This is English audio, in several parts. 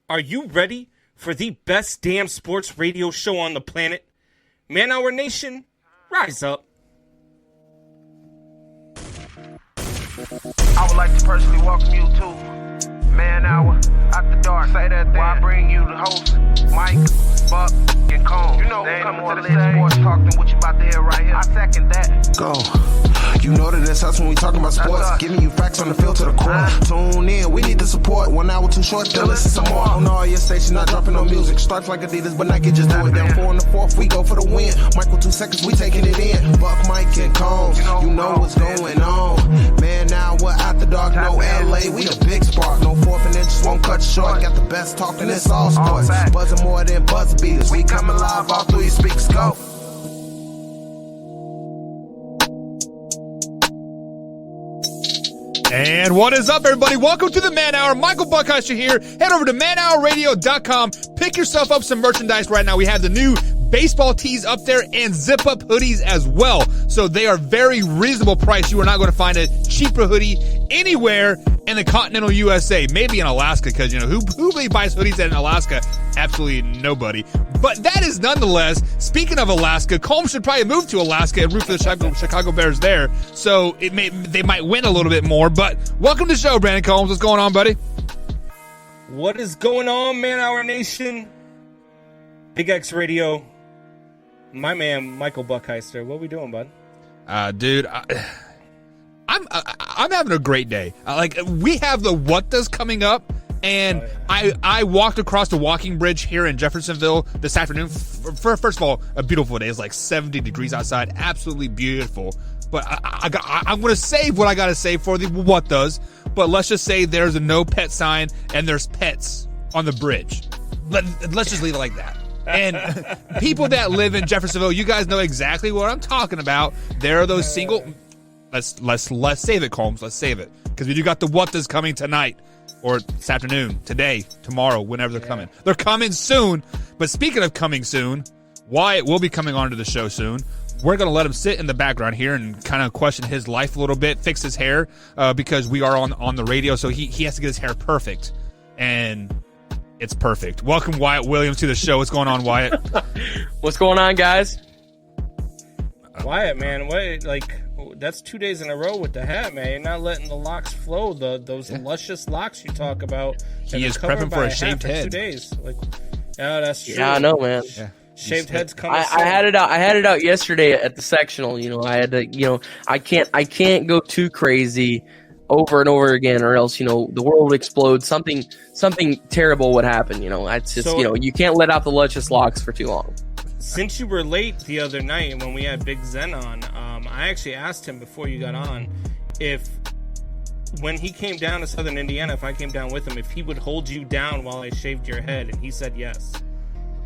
Are you ready for the best damn sports radio show on the planet? Man Hour Nation, rise up. I would like to personally welcome you to Man Hour After Dark. Say that while I bring you the host, Mike, Buck, and Cone. You know who's coming to the stage. Sports talk than what you about to hear right here. I second that. Go. You know that it's us when we talking about sports. Giving you facts on the field to the core. Tune in, we need the support. 1 hour too short, then listen some more. On all your stations, not dropping no music. Starts like Adidas, but Nike just do it. Down 4 in the 4th, we go for the win. Michael 2 seconds, we taking it in. Buck, Mike, and Combs, you know what's going on. Man, now we're After Dark, no LA, we the big spark. No 4th and inches won't cut you short. Got the best talking, it's all sports. Buzzing more than buzzer beaters. We coming live all through your speakers, go. And what is up, everybody? Welcome to the Man Hour. Michael Buckheister here. Head over to manhourradio.com. Pick yourself up some merchandise right now. We have the new baseball tees up there and zip-up hoodies as well. So they are very reasonable price. You are not going to find a cheaper hoodie anywhere in the continental USA. Maybe in Alaska, because, you know, who really buys hoodies in Alaska? Absolutely nobody. But that is nonetheless, speaking of Alaska, Combs should probably move to Alaska and root for the Chicago Bears there. So they might win a little bit more. But welcome to the show, Brandon Combs. What's going on, buddy? What is going on, Man Hour Nation? Big X Radio. My man, Michael Buckheister. What we doing, bud? Dude, I'm having a great day. We have the What Does coming up, and I walked across the walking bridge here in Jeffersonville this afternoon. First of all, a beautiful day. It's like 70 degrees outside. Absolutely beautiful. But I'm going to save what I got to say for the What Does. But let's just say there's a no pet sign and there's pets on the bridge. Let's just leave it like that. And people that live in Jeffersonville, you guys know exactly what I'm talking about. There are those single. Let's save it, Combs. Let's save it, because we do got the What Does coming tonight, or this afternoon, today, tomorrow, whenever they're coming. They're coming soon. But speaking of coming soon, Wyatt will be coming onto the show soon. We're going to let him sit in the background here and kind of question his life a little bit, fix his hair, because we are on the radio, so he has to get his hair perfect. And it's perfect. Welcome, Wyatt Williams, to the show. What's going on, Wyatt? What's going on, guys? Wyatt, man, that's 2 days in a row with the hat, man. You're not letting the locks flow, those luscious locks you talk about. He is prepping for a shaved head. 2 days. Yeah, that's true. Yeah, I know, man. Yeah. Shaved heads coming. I had it out. I had it out yesterday at the sectional. You know, I had to. You know, I can't go too crazy over and over again, or else, you know, the world would explode. Something terrible would happen. You know, it's just, you know, you can't let out the luscious locks for too long. Since you were late the other night when we had Big Zen on, I actually asked him before you got on if, when he came down to Southern Indiana, if I came down with him, if he would hold you down while I shaved your head, and he said yes.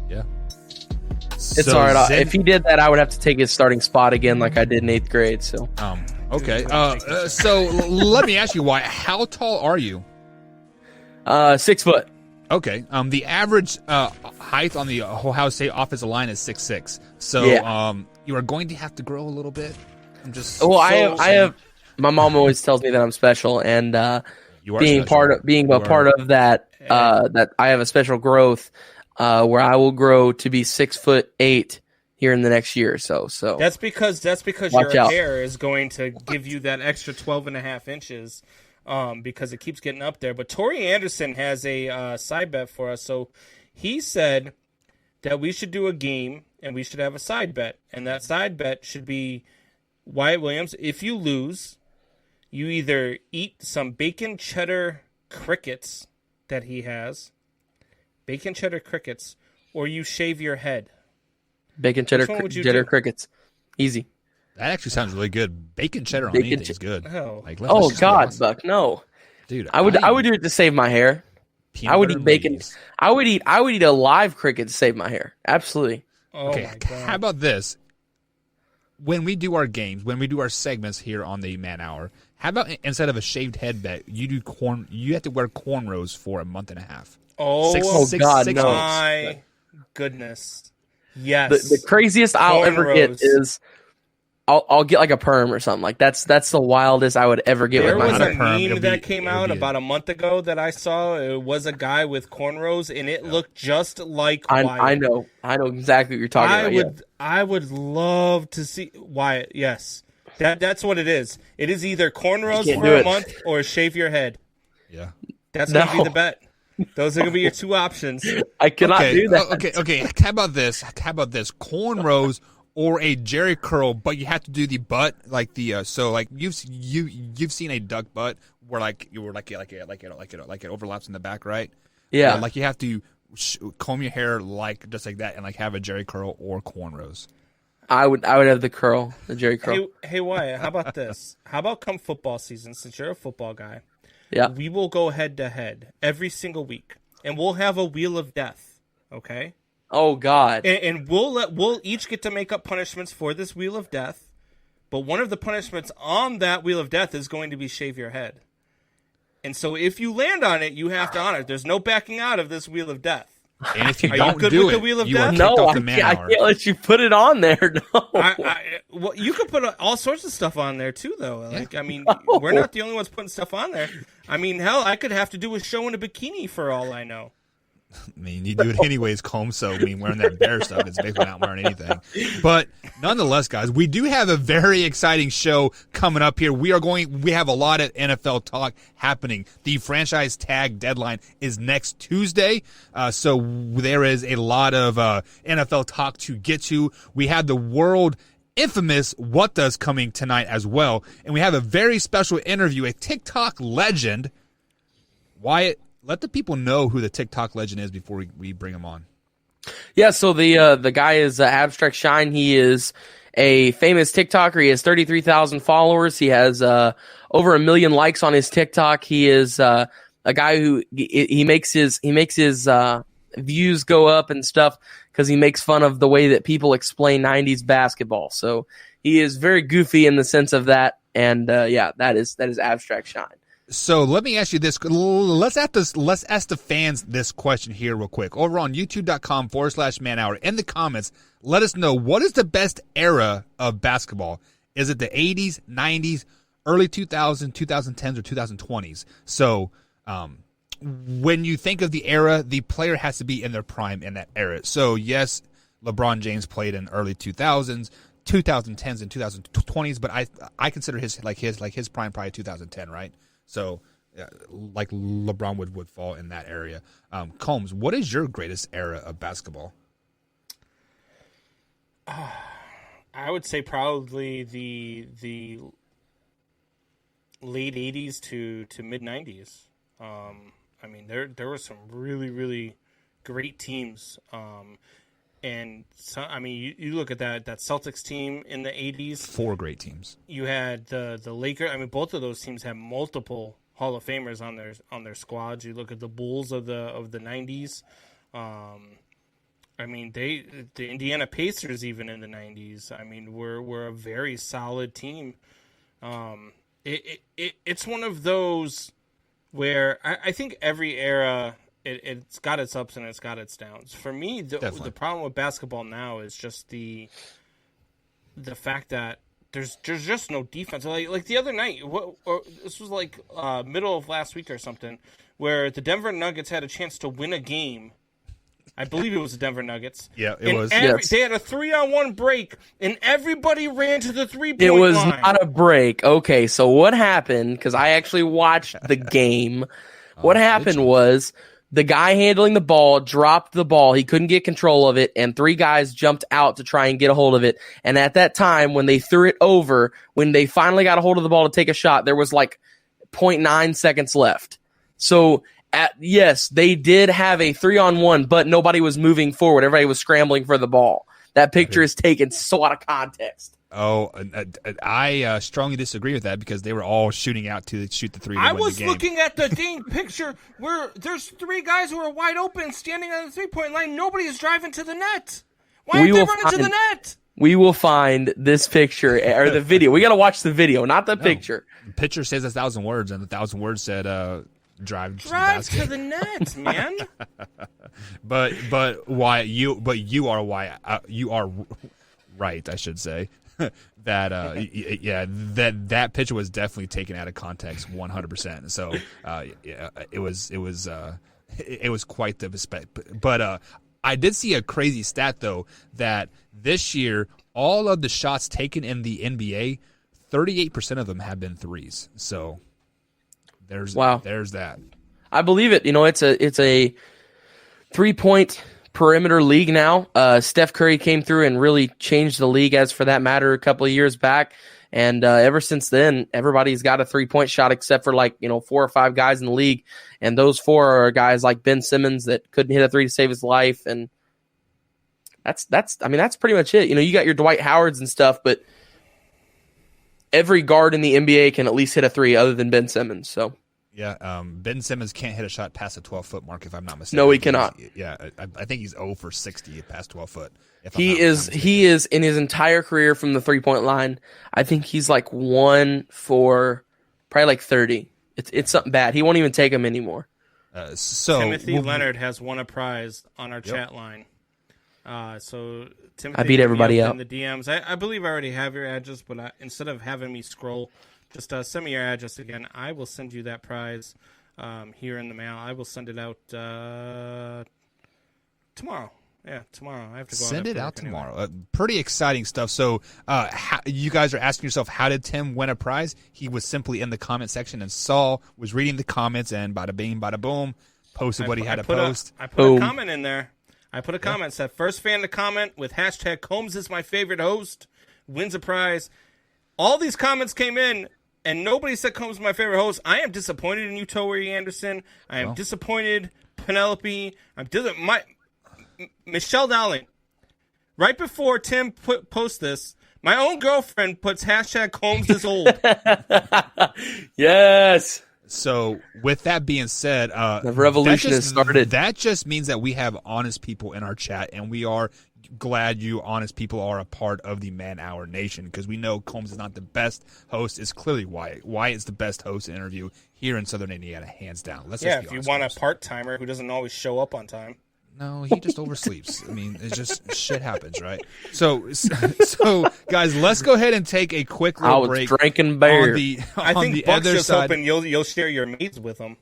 Yeah. It's all right. If he did that, I would have to take his starting spot again, like I did in 8th grade. So. Okay. So let me ask you, Wyatt, how tall are you? 6 foot. Okay. The average height on the Ohio State offensive line is 6'6". So you are going to have to grow a little bit. I'm just. Well, I have. My mom always tells me that I'm special, and you are being special. a part of that, that I have a special growth where I will grow to be 6'8" here in the next year or so. So that's because your hair is going to give you that extra 12.5 inches. Because it keeps getting up there. But Tori Anderson has a side bet for us. So he said that we should do a game and we should have a side bet. And that side bet should be Wyatt Williams. If you lose, you either eat some bacon cheddar crickets that he has, bacon cheddar crickets, or you shave your head. Bacon cheddar crickets. Easy. That actually sounds really good. Bacon cheddar on anything is good. Oh, God, Buck, no, dude. I would do it to save my hair. I would eat bacon. I would eat a live cricket to save my hair. Absolutely. Okay, how about this? When we do our games, when we do our segments here on the Man Hour, how about instead of a shaved head bet, you do corn? You have to wear cornrows for a month and a half. Oh, God, no! My goodness, yes. The craziest I'll ever get is I'll get like a perm or something. Like that's the wildest I would ever get There with was my a meme that came out about a month ago that I saw. It was a guy with cornrows, and it looked just like Wyatt. I know exactly what you're talking about. I would love to see Wyatt. Yes, that's what it is. It is either cornrows for a month or shave your head. Yeah, that's gonna be the bet. Those are gonna be your two options. I cannot do that. Okay. How about this? Cornrows or a Jerry curl, but you have to do the butt, like the so like you've seen a duck butt where like it overlaps in the back, right? Yeah. Like you have to comb your hair just like that, and like have a Jerry curl or cornrows. I would have the Jerry curl. Hey Wyatt, how about this? How about come football season, since you're a football guy? Yeah. We will go head to head every single week, and we'll have a wheel of death. Okay. Oh God! And we'll each get to make up punishments for this wheel of death, but one of the punishments on that wheel of death is going to be shave your head. And so if you land on it, you have to honor it. There's no backing out of this wheel of death. And if you are don't you good do with it, the wheel of you death? are No, off the I can't let you put it on there. No. Well, you could put all sorts of stuff on there too, though. Like, I mean, we're not the only ones putting stuff on there. I mean, hell, I could have to do a show in a bikini for all I know. I mean, you do it anyways, Combs, so I mean, wearing that bear stuff, it's basically not wearing anything. But nonetheless, guys, we do have a very exciting show coming up here. We have a lot of NFL talk happening. The franchise tag deadline is next Tuesday, so there is a lot of NFL talk to get to. We have the world infamous What Does coming tonight as well, and we have a very special interview, a TikTok legend, Wyatt. Let the people know who the TikTok legend is before we bring him on. Yeah, so the guy is Abstract Shine. He is a famous TikToker. He has 33,000 followers. He has over 1 million likes on his TikTok. He is a guy who he makes his views go up and stuff because he makes fun of the way that people explain 90s basketball. So he is very goofy in the sense of that. And that is Abstract Shine. So let me ask you this. Let's ask the fans this question here real quick. Over on youtube.com/manhour, in the comments, let us know, what is the best era of basketball? Is it the 80s, 90s, early 2000s, 2010s, or 2020s? So when you think of the era, the player has to be in their prime in that era. So yes, LeBron James played in early 2000s, 2010s, and 2020s, but I consider his prime probably 2010, right? So, like LeBron would fall in that area. Combs, what is your greatest era of basketball? I would say probably the late 80s to mid 90s. I mean, there were some really, really great teams. And so, I mean, you look at that Celtics team in the 80s. 4 great teams. You had the Lakers. I mean, both of those teams had multiple Hall of Famers on their squads. You look at the Bulls of the 90s. I mean, the Indiana Pacers even in the 90s. I mean, were a very solid team. It's one of those where I think every era. It's got its ups and it's got its downs. For me, the problem with basketball now is just the fact that there's just no defense. Like the other night, this was like middle of last week or something, where the Denver Nuggets had a chance to win a game. I believe it was the Denver Nuggets. Yeah, it was. They had a 3-on-1 break, and everybody ran to the 3-point line. It was not a break. Okay, so what happened, because I actually watched the game, what happened was the guy handling the ball dropped the ball. He couldn't get control of it, and 3 guys jumped out to try and get a hold of it. And at that time, when they threw it over, when they finally got a hold of the ball to take a shot, there was like 0.9 seconds left. So, yes, they did have a 3-on-1, but nobody was moving forward. Everybody was scrambling for the ball. That picture is taken so out of context. Oh, I strongly disagree with that because they were all shooting out to shoot the 3 to win the game. I was looking at the dang picture where there's 3 guys who are wide open standing on the 3-point line. Nobody is driving to the net. Why aren't they running to the net? We will find this picture or the video. We got to watch the video, not the picture. The picture says 1,000 words, and the 1,000 words said drive to the net, man. but you are right, I should say. that picture was definitely taken out of context 100%. So it was quite the respect. But I did see a crazy stat though that this year all of the shots taken in the NBA, 38% of them have been threes. So there's that. I believe it. It's a 3-point perimeter league now. Steph Curry came through and really changed the league as for that matter a couple of years back. And ever since then, everybody's got a 3-point shot except for 4 or 5 guys in the league. And those 4 are guys like Ben Simmons that couldn't hit a 3 to save his life. And that's pretty much it. You got your Dwight Howards and stuff, but every guard in the NBA can at least hit a 3 other than Ben Simmons. So. Yeah, Ben Simmons can't hit a shot past the 12-foot mark, if I'm not mistaken. No, he cannot. I think he's 0 for 60 past 12 foot. He is in his entire career from the 3-point line. I think he's 1 for probably 30. It's something bad. He won't even take them anymore. Timothy Leonard has won a prize on our chat line. So Timothy, I beat everybody up in the DMs. I believe I already have your address, but instead of having me scroll. Just send me your address again. I will send you that prize here in the mail. I will send it out tomorrow. Yeah, tomorrow. I have to go send it out tomorrow. Anyway. Pretty exciting stuff. So you guys are asking yourself, how did Tim win a prize? He was simply in the comment section, and Saul was reading the comments, and bada bing, bada boom, posted what he had to post. I put a comment in there. I put a comment said, first fan to comment with hashtag Combs is my favorite host wins a prize. All these comments came in. And nobody said Combs is my favorite host. I am disappointed in you, Tori Anderson. I am disappointed, Penelope. Michelle Dowling. Right before Tim posts this, my own girlfriend puts hashtag Combs is old. Yes. So with that being said, the revolution has started. That just means that we have honest people in our chat, and we are glad you honest people are a part of the Man Hour Nation, because we know Combs is not the best host. It's clearly Wyatt. Wyatt's the best host to interview here in Southern Indiana, hands down. If you want a part-timer who doesn't always show up on time. No, he just oversleeps. I mean, it's just shit happens, right? So guys, let's go ahead and take a quick little break. I was drinking beer. I think Buck's just hoping you'll share your maids with him.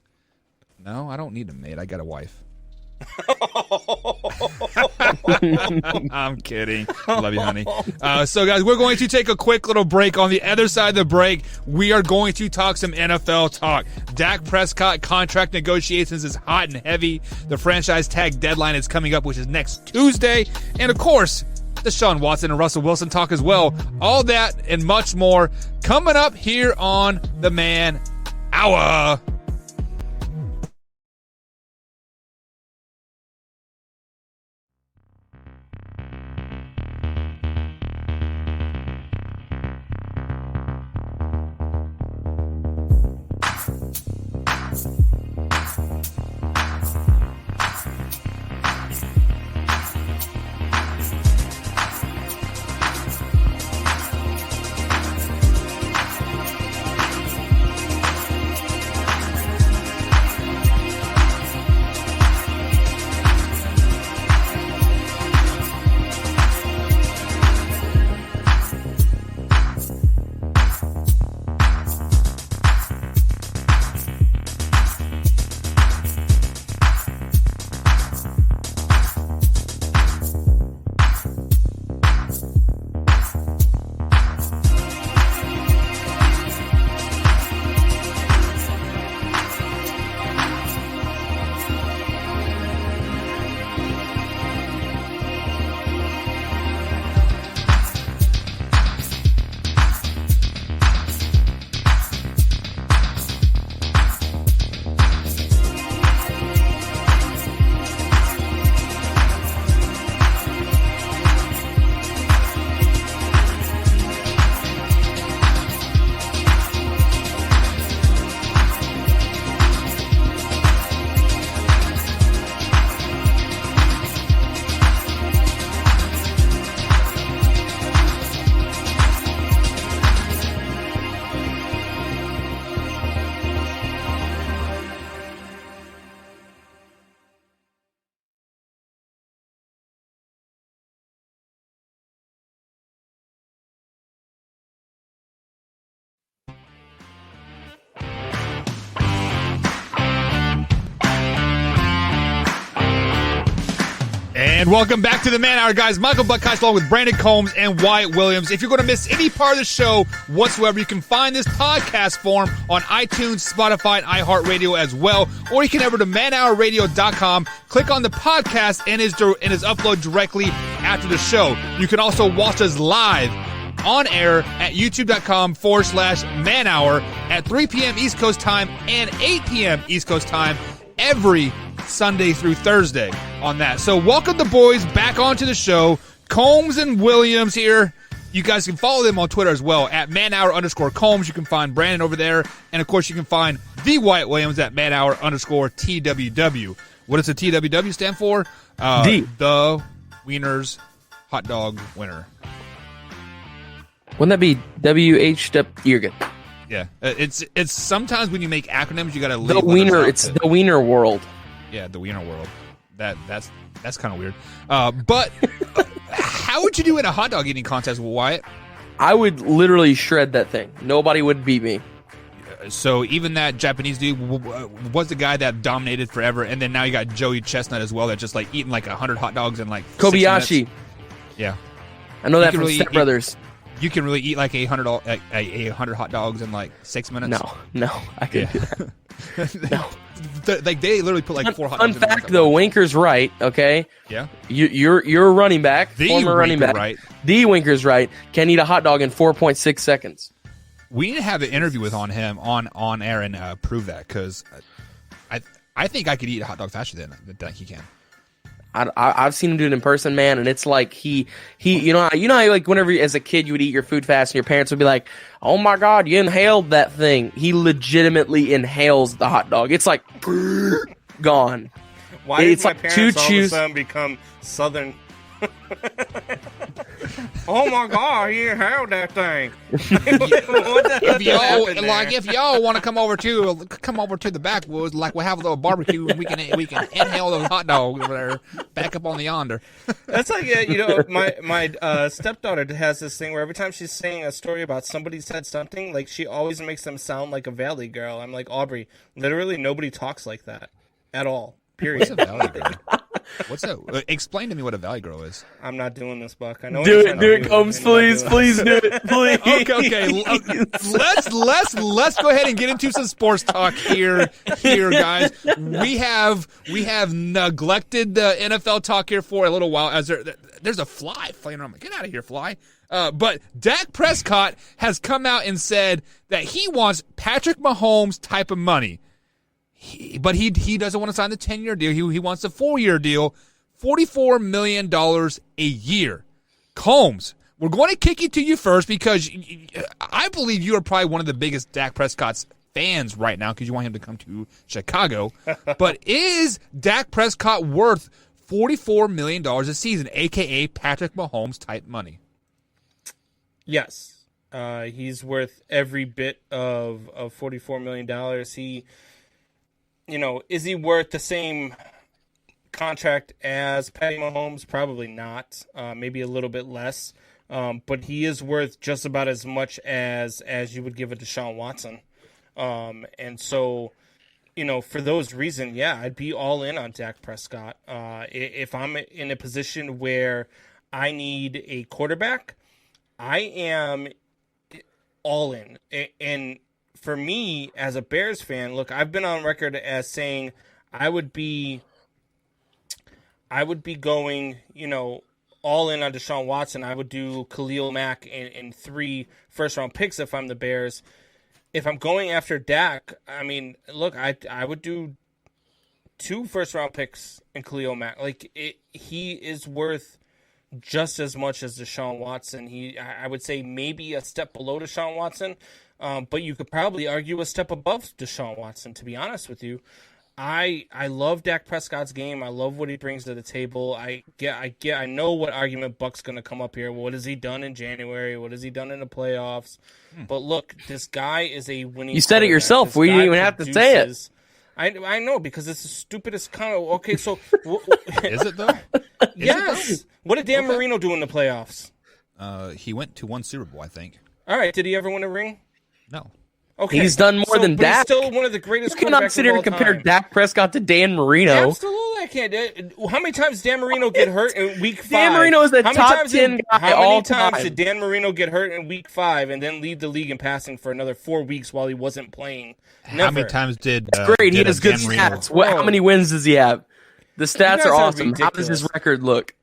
No, I don't need a maid. I got a wife. I'm kidding. Love you, honey. So, guys, we're going to take a quick little break. On the other side of the break, we are going to talk some NFL talk. Dak Prescott contract negotiations is hot and heavy. The franchise tag deadline is coming up, which is next Tuesday. And, of course, Deshaun Watson and Russell Wilson talk as well. All that and much more coming up here on the Man Hour. And welcome back to the Man Hour, guys. Michael Buckheist along with Brandon Combs and Wyatt Williams. If you're going to miss any part of the show whatsoever, you can find this podcast form on iTunes, Spotify, and iHeartRadio as well. Or you can head over to manhourradio.com, click on the podcast, and is upload directly after the show. You can also watch us live on air at youtube.com/manhour at 3 p.m. East Coast time and 8 p.m. East Coast time every Sunday through Thursday on that. So welcome the boys back onto the show. Combs and Williams here. You guys can follow them on Twitter as well at manhour_Combs. You can find Brandon over there. And of course you can find the Wyatt Williams at manhour_TWW. What does the TWW stand for? The Wieners Hot Dog Winner. Wouldn't that be WH? You're good. Yeah. It's sometimes when you make acronyms you gotta leave the Wiener, it's the Wiener World. Yeah, the Wiener World. That's kind of weird. But how would you do in a hot dog eating contest, Wyatt? I would literally shred that thing. Nobody would beat me. So even that Japanese dude was the guy that dominated forever, and then now you got Joey Chestnut as well, that just like eating like 100 hot dogs in like Kobayashi. Yeah, I know that from Step Brothers. You can really eat like 100 hot dogs in like 6 minutes. No, I couldn't do that. No. Like they literally put like 4 hot dogs. Fun fact though, Winker's right. Okay. Yeah. You're a running back, former running back. Right. The Winker's right. Can eat a hot dog in 4.6 seconds. We need to have an interview with him on air and prove that, because I think I could eat a hot dog faster than he can. I've seen him do it in person, man, and it's like he you know how like whenever as a kid you would eat your food fast and your parents would be like, oh my god, you inhaled that thing. He legitimately inhales the hot dog. It's like gone. Why did my parents all of a sudden become Southern? Oh my god, he inhaled that thing. If y'all want to come over to the backwoods, like we'll have a little barbecue and we can inhale those hot dogs over there, back up on the yonder. That's like my stepdaughter has this thing where every time she's saying a story about somebody said something, like she always makes them sound like a Valley girl. I'm like, Aubrey, literally nobody talks like that at all. Period. What's a Valley girl? What's that? Explain to me what a Valley girl is. I'm not doing this, Buck. I know. Do it, Combs, please do it, please. Okay. Let's go ahead and get into some sports talk here, guys. We have neglected the NFL talk here for a little while, as there's a fly flying around. Get out of here, fly. But Dak Prescott has come out and said that he wants Patrick Mahomes type of money. But he doesn't want to sign the 10-year deal. He wants a 4-year deal, $44 million a year. Combs, we're going to kick it to you first, because I believe you are probably one of the biggest Dak Prescott's fans right now, because you want him to come to Chicago. But is Dak Prescott worth $44 million a season, a.k.a. Patrick Mahomes type money? Yes. He's worth every bit of $44 million. Is he worth the same contract as Patty Mahomes? Probably not. Maybe a little bit less. But he is worth just about as much as you would give a Deshaun Watson. And so, for those reasons, yeah, I'd be all in on Dak Prescott. If I'm in a position where I need a quarterback, I am all in. And for me, as a Bears fan, look, I've been on record as saying I would be going, all in on Deshaun Watson. I would do Khalil Mack and 3 first-round picks if I'm the Bears. If I'm going after Dak, I mean, look, I would do 2 first-round picks and Khalil Mack. Like, he is worth just as much as Deshaun Watson. I would say maybe a step below Deshaun Watson. But you could probably argue a step above Deshaun Watson, to be honest with you. I love Dak Prescott's game. I love what he brings to the table. I know what argument Buck's going to come up here. What has he done in January? What has he done in the playoffs? But look, this guy is a winning. You said it yourself. We didn't even have to say it. I know, because it's the stupidest kind of. Okay, so is it though? Yes. What did Dan Marino do in the playoffs? He went to 1 Super Bowl, I think. All right. Did he ever win a ring? No. Okay. He's done more than Dak. He's still one of the greatest quarterbacks of all time. You cannot sit here and compare Dak Prescott to Dan Marino. Absolutely, I can't. How many times did Dan Marino get hurt in week 5? Dan Marino is the top 10 guy How all many times time. did Dan Marino get hurt in week 5 and then lead the league in passing for another 4 weeks while he wasn't playing? Never. How many times did? Great, he did has good Dan Marino- stats. How many wins does he have? The stats guys are are awesome. How does his ridiculous. record look?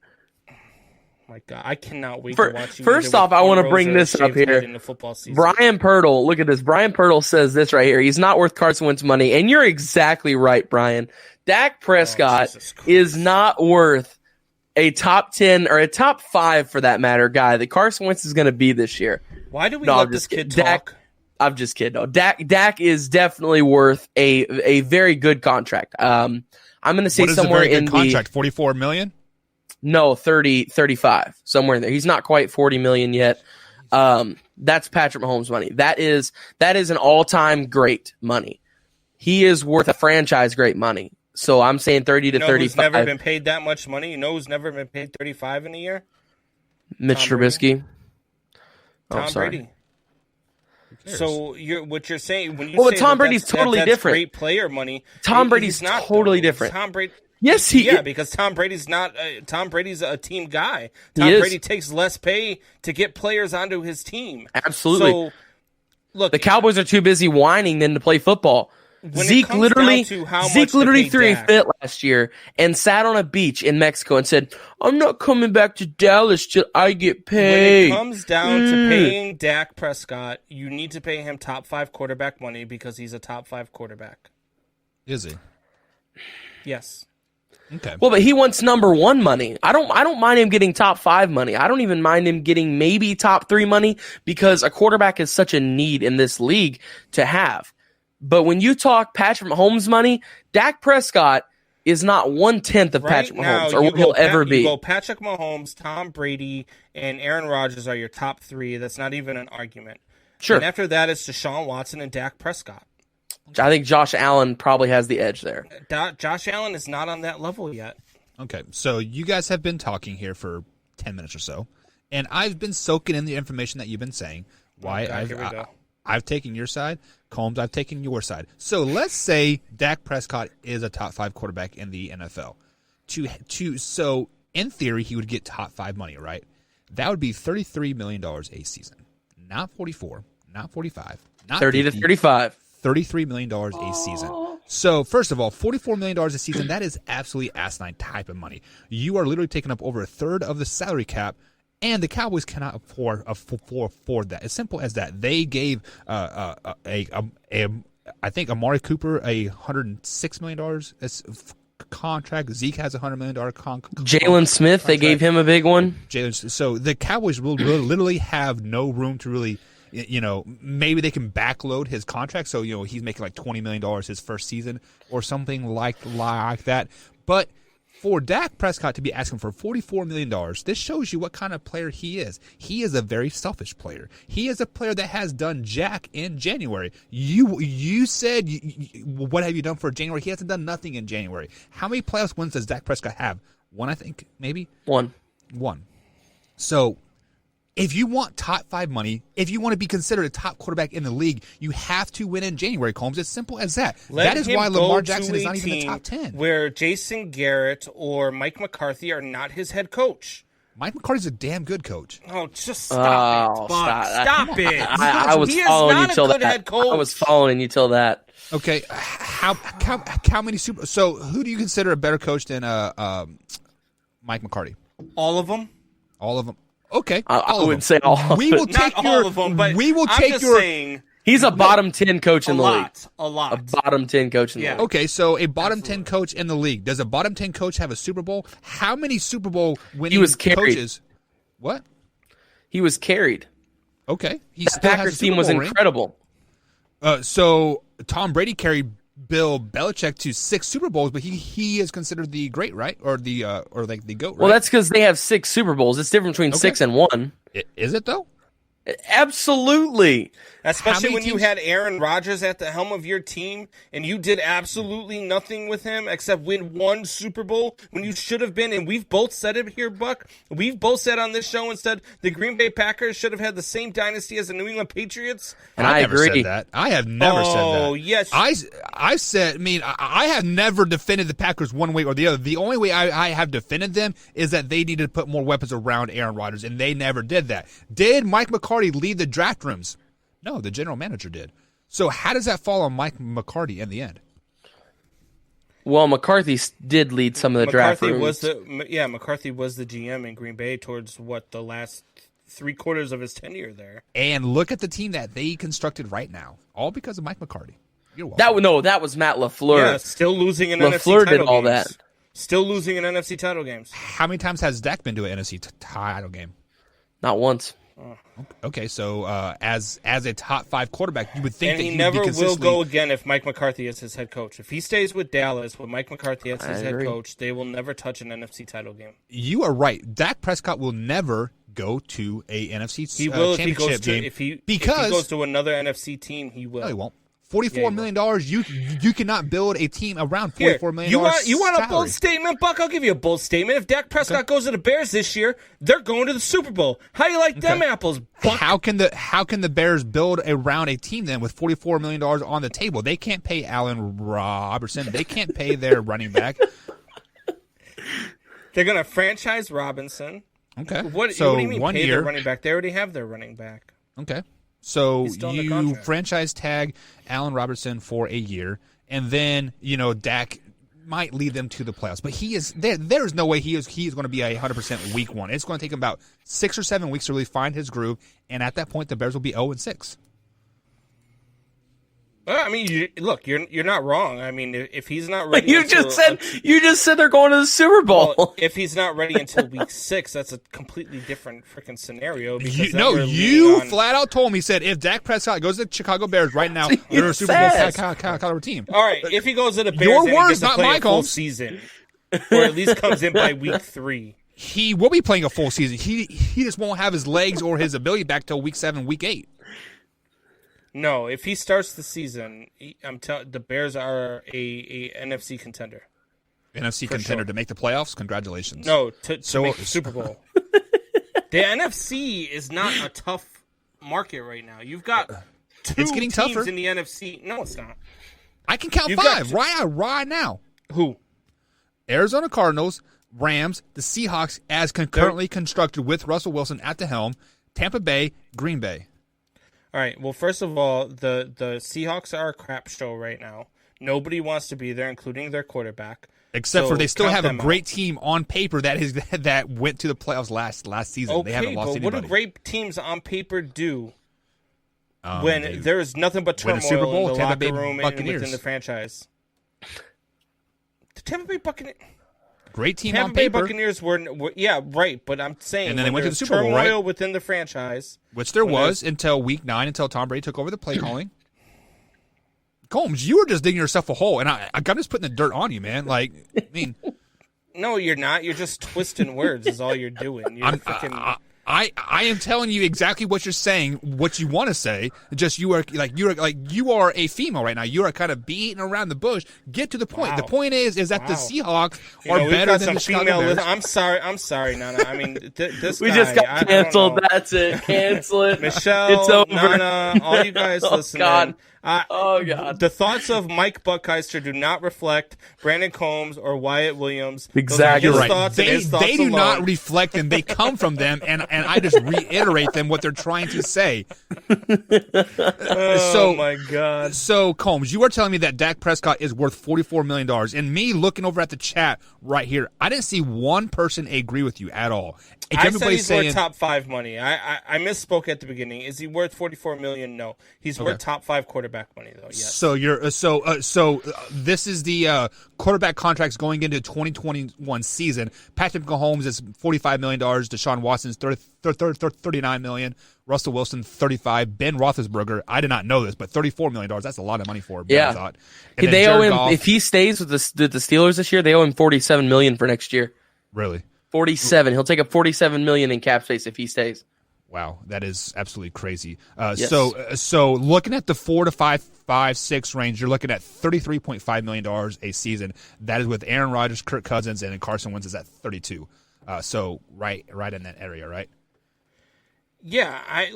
My God, I cannot wait to watch you. First either off, with I want to cornrows bring or this up shaved head here. in the football season. Brian Pirtle, look at this. Brian Pirtle says this right here. He's not worth Carson Wentz money, and you're exactly right, Brian. Dak Prescott Jesus Christ. is not worth a top 10 or a top 5 for that matter guy that Carson Wentz is going to be this year. Why do we No, let I'm this just kid kidding. talk? I'm just kidding. No, Dak is definitely worth a very good contract. I'm going to say What is a somewhere very good in contract? $44 million. No, 35, somewhere in there. He's not quite 40 million yet. That's Patrick Mahomes money. That is an all-time great money. He is worth a franchise great money. So I'm saying 30 to You know 35. who's never been paid that much money? You know who's never been paid 35 in a year? Mitch Tom Brady. Trubisky. Tom sorry. Brady. So what you're saying when you Well, say but Tom that Brady's that's, totally that's different. great player money. Tom he's Brady's not totally though. different. Tom Brady. Yes, Because Tom Brady's not. Tom Brady's a team guy. He Tom is. Brady takes less pay to get players onto his team. Absolutely. So, look, The Cowboys are too busy whining than to play football. When it Zeke comes literally down to how much to pay threw a Dak. fit last year and sat on a beach in Mexico and said, "I'm not coming back to Dallas till I get when paid." it comes down to paying Dak Prescott, you need to pay him top 5 quarterback money because he's a top 5 quarterback. Is he? Yes. Okay. Well, but he wants number 1 money. I don't mind him getting top 5 money. I don't even mind him getting maybe top 3 money because a quarterback is such a need in this league to have. But when you talk Patrick Mahomes money, Dak Prescott is not 1/10 of Patrick Mahomes or you what he'll ever You be. go Patrick Mahomes, Tom Brady, and Aaron Rodgers are your top 3. That's not even an argument. Sure. And after that, it's Deshaun Watson and Dak Prescott. I think Josh Allen probably has the edge there. Josh Allen is not on that level yet. Okay, so you guys have been talking here for 10 minutes or so, and I've been soaking in the information that you've been saying. Why Okay, here we go. I've taken your side, Combs, I've taken your side. So let's say Dak Prescott is a top 5 quarterback in the NFL. So in theory, he would get top 5 money, right? That would be $33 million a season. Not 44, not 45, not 30 to 50, 35. $33 million a season. So, first of all, $44 million a season, that is absolutely asinine type of money. You are literally taking up over a third of the salary cap, and the Cowboys cannot afford that. As simple as that. They gave, I think, Amari Cooper a $106 million contract. Zeke has a $100 million contract. Jalen Smith, they gave him a big one. So the Cowboys will literally have no room to really, maybe they can backload his contract. So, he's making like $20 million his first season or something like that. But for Dak Prescott to be asking for $44 million, this shows you what kind of player he is. He is a very selfish player. He is a player that has done jack in January. You said, what have you done for January? He hasn't done nothing in January. How many playoffs wins does Dak Prescott have? 1, I think, maybe? 1. So if you want top 5 money, if you want to be considered a top quarterback in the league, you have to win in January, Combs. It's simple as that. That is why Lamar Jackson is not even in the top 10. Where Jason Garrett or Mike McCarthy are not his head coach. Mike McCarthy's a damn good coach. Oh, just stop it, Buck. Stop it. I was He is following you not a till good that. head coach. I was following you till that. Okay, how many super? So who do you consider a better coach than Mike McCarthy? All of them. All of them. Okay, I would say all. We will Not take your. all of them, but we will I'm take just your. saying He's a bottom 10 coach in the league. a lot. A bottom 10 coach in the Yeah. league. Okay, so a bottom 10 coach in the league. Does a bottom 10 coach have a Super Bowl? How many Super Bowl winning was carried. coaches? What? He was carried. Okay, he The still has a Packers Super team was Bowl ring. incredible. So Tom Brady carried Bill Belichick to 6 Super Bowls, but he is considered the great, right? Or the GOAT, right? Well, that's because they have 6 Super Bowls. It's different between 6 and 1. Is it though? Absolutely. Especially when you had Aaron Rodgers at the helm of your team and you did absolutely nothing with him except win one Super Bowl when you should have been. And we've both said it here, Buck. We've both said on this show and said the Green Bay Packers should have had the same dynasty as the New England Patriots. And I never agree. said that. I have never said that. Oh, yes. I said, I mean, I have never defended the Packers one way or the other. The only way I have defended them is that they needed to put more weapons around Aaron Rodgers, and they never did that. Did Mike McCarthy lead the draft rooms? No, the general manager did. So how does that fall on Mike McCarthy in the end? Well, McCarthy did lead some of the draft rooms. McCarthy was the GM in Green Bay towards the last 3/4 of his tenure there. And look at the team that they constructed right now, all because of Mike McCarthy. You're welcome. That was Matt LaFleur. Yeah, still losing in NFC LaFleur title did all games. that. Still losing in NFC title games. How many times has Dak been to an NFC title game? Not once. Okay, so as a top 5 quarterback, you would think And that he never would be will consistently... go again if Mike McCarthy is his head coach. If he stays with Dallas with Mike McCarthy as his head agree. coach, they will never touch an NFC title game. You are right. Dak Prescott will never go to a NFC He will championship game if he because goes to another NFC team. He will. no, he won't. $44 million. You cannot build a team around Here, $44 million. you want a salary. bold statement, Buck? I'll give you a bold statement. If Dak Prescott goes to the Bears this year, they're going to the Super Bowl. How you like them apples, Buck? How can the Bears build around a team then with $44 million on the table? They can't pay Allen Robertson. They can't pay their running back. They're going to franchise Robinson. Okay. What do you mean 1 pay year. their running back? They already have their running back. Okay. So He's still under you contract. franchise tag Allen Robertson for a year, and then Dak might lead them to the playoffs. But he is there. There is no way he is going to be 100% week one. It's going to take him about 6 or 7 weeks to really find his groove, and at that point, the Bears will be 0-6. Well, I mean, you're not wrong. I mean, if he's not ready, You just said they're going to the Super Bowl. Well, if he's not ready until week 6, that's a completely different freaking scenario. Because You flat out told me, said if Dak Prescott goes to the Chicago Bears right now, they're a Super Bowl caliber team. All right, if he goes to the Bears, Your and he words, gets to not play my a full calls. season, or at least comes in by week 3. He will be playing a full season. He just won't have his legs or his ability back till week 7, week 8. No, if he starts the season, the Bears are a NFC contender. NFC contender to make the playoffs. Congratulations. No, to make the Super Bowl. The NFC is not a tough market right now. You've got 2 It's getting teams tougher. in the NFC. No, it's not. I can count You've got 5 to- right now. Who? Arizona Cardinals, Rams, the Seahawks as concurrently constructed with Russell Wilson at the helm, Tampa Bay, Green Bay. All right. Well, first of all, the Seahawks are a crap show right now. Nobody wants to be there, including their quarterback. Except So for they still count have a them great out. team on paper that went to the playoffs last season. Okay, They haven't lost but anybody. what do great teams on paper do They when there is nothing but win a turmoil Super Bowl, in the Tampa locker Bay room and Buccaneers. within the franchise? The Tampa Bay Buccaneers. great team Tampa on Bay paper, Buccaneers were yeah, right, but I'm saying And then they when went to the there's Super Bowl, right? turmoil within the franchise, which there when was until week 9, until Tom Brady took over the play calling. Combs, you were just digging yourself a hole, and I'm just putting the dirt on you, man. Like, I mean, no, you're not. You're just twisting words. Is all you're doing. You're freaking. I am telling you exactly what you're saying, what you want to say. Just you are a female right now. You are kind of beating around the bush. Get to the point. Wow. The point is that the Seahawks are we've better got than some the Chicago female. Bears. I'm sorry, Nana. I mean, this We guy, just got I don't canceled. know. That's it. Cancel it. Michelle, It's over. Nana, all you guys Oh, listening. God. Oh, God. The thoughts of Mike Buckheister do not reflect Brandon Combs or Wyatt Williams. Exactly. Those are his Right. thoughts and his thoughts They do alone. not reflect them. They come from them, and I just reiterate them what they're trying to say. Oh my God. So, Combs, you are telling me that Dak Prescott is worth $44 million. And me looking over at the chat right here, I didn't see one person agree with you at all. I said he's worth top 5 money. I misspoke at the beginning. Is he worth $44 million? No. He's worth top 5 quarterback money, though. Yes. So this is the quarterback contracts going into 2021 season. Patrick Mahomes is $45 million. Deshaun Watson's $39 million. Russell Wilson, $35. Ben Roethlisberger, I did not know this, but $34 million. That's a lot of money for him. Yeah. I thought. And then They owe Jared him, Goff, if he stays with the Steelers this year, they owe him $47 million for next year. really. 47. He'll take up $47 million in cap space if he stays. Wow, that is absolutely crazy. Yes. So looking at the 4 to 5.6 range, you're looking at $33.5 million a season. That is with Aaron Rodgers, Kirk Cousins, and Carson Wentz is at 32. So right in that area, right? Yeah, I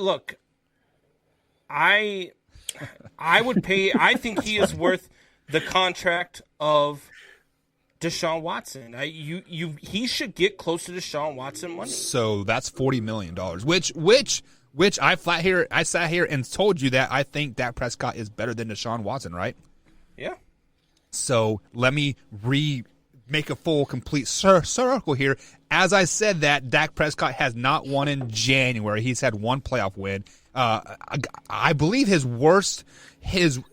would pay. I think he is worth the contract of Deshaun Watson. He should get close to Deshaun Watson money. So that's $40 million, which I sat here and told you that I think Dak Prescott is better than Deshaun Watson, right? Yeah. So let me make a full, complete circle here. As I said that, Dak Prescott has not won in January. He's had one playoff win. I believe his worst season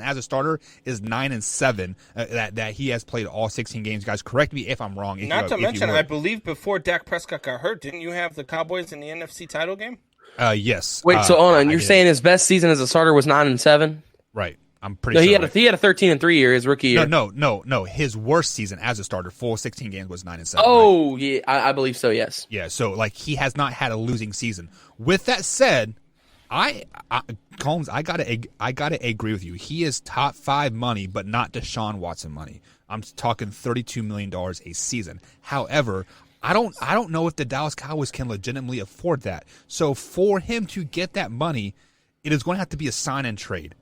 as a starter is 9-7. That he has played all 16 games. Guys, correct me if I'm wrong. Not to mention, I believe before Dak Prescott got hurt, didn't you have the Cowboys in the NFC title game? Yes. Wait, so Onan, you're saying his best season as a starter was 9-7? Right. I'm pretty sure. He had a 13-3 year his rookie year. No. His worst season as a starter, full 16 games, was 9-7. Oh, right? yeah, I believe so. Yes. Yeah. So he has not had a losing season. With that said, Combs, I gotta agree with you. He is top 5 money, but not Deshaun Watson money. I'm talking $32 million a season. However, I don't know if the Dallas Cowboys can legitimately afford that. So for him to get that money, it is going to have to be a sign and trade.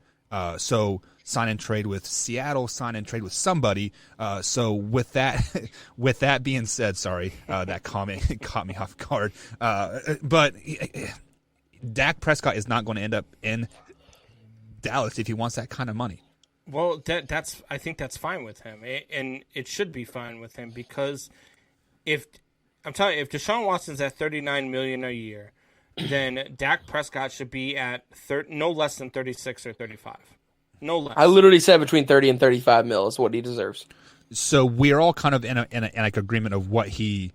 So sign and trade with Seattle, sign and trade with somebody. So with that being said, sorry, that comment caught me off guard. But Dak Prescott is not going to end up in Dallas if he wants that kind of money. Well, I think that's fine with him, and it should be fine with him because if Deshaun Watson's at $39 million a year, then Dak Prescott should be at no less than 36 or 35. No less. I literally said between 30 and 35 mil is what he deserves. So we're all kind of in like agreement of what he.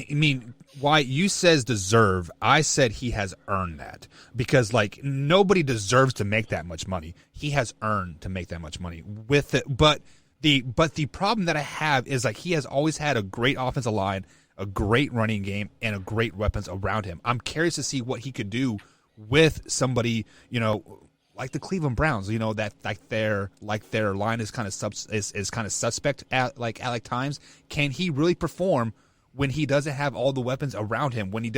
I mean, why you says deserve? I said he has earned that because nobody deserves to make that much money. He has earned to make that much money with it. But the problem that I have is he has always had a great offensive line, a great running game, and a great weapons around him. I'm curious to see what he could do with somebody, like the Cleveland Browns. That their line is kind of suspect at times. Can he really perform when he doesn't have all the weapons around him? When he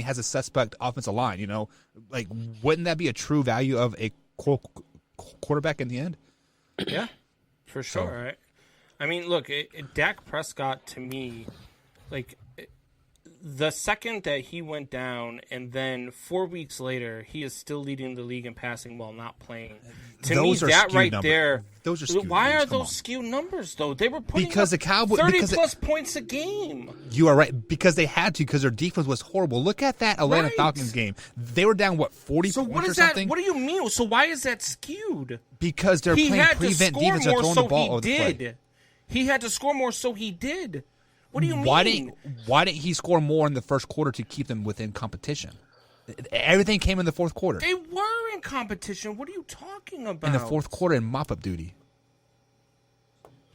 has a suspect offensive line, wouldn't that be a true value of a quarterback in the end? Yeah, for sure. Right? I mean, look, Dak Prescott to me. The second that he went down, and then 4 weeks later, he is still leading the league in passing while not playing. To me, that right there. Those are skewed why numbers. are those skewed numbers though? They were putting because the Cowboys 30+ points a game. You are right because they had to because their defense was horrible. Look at that Atlanta Falcons game. They were down 40 so points what is or something. That? What do you mean? So why is that skewed? Because they're playing prevent defense and throwing the ball over the play. He had to score more, so he did. What do you mean? Why didn't he score more in the first quarter to keep them within competition? Everything came in the fourth quarter. They were in competition. What are you talking about? In the fourth quarter in mop-up duty.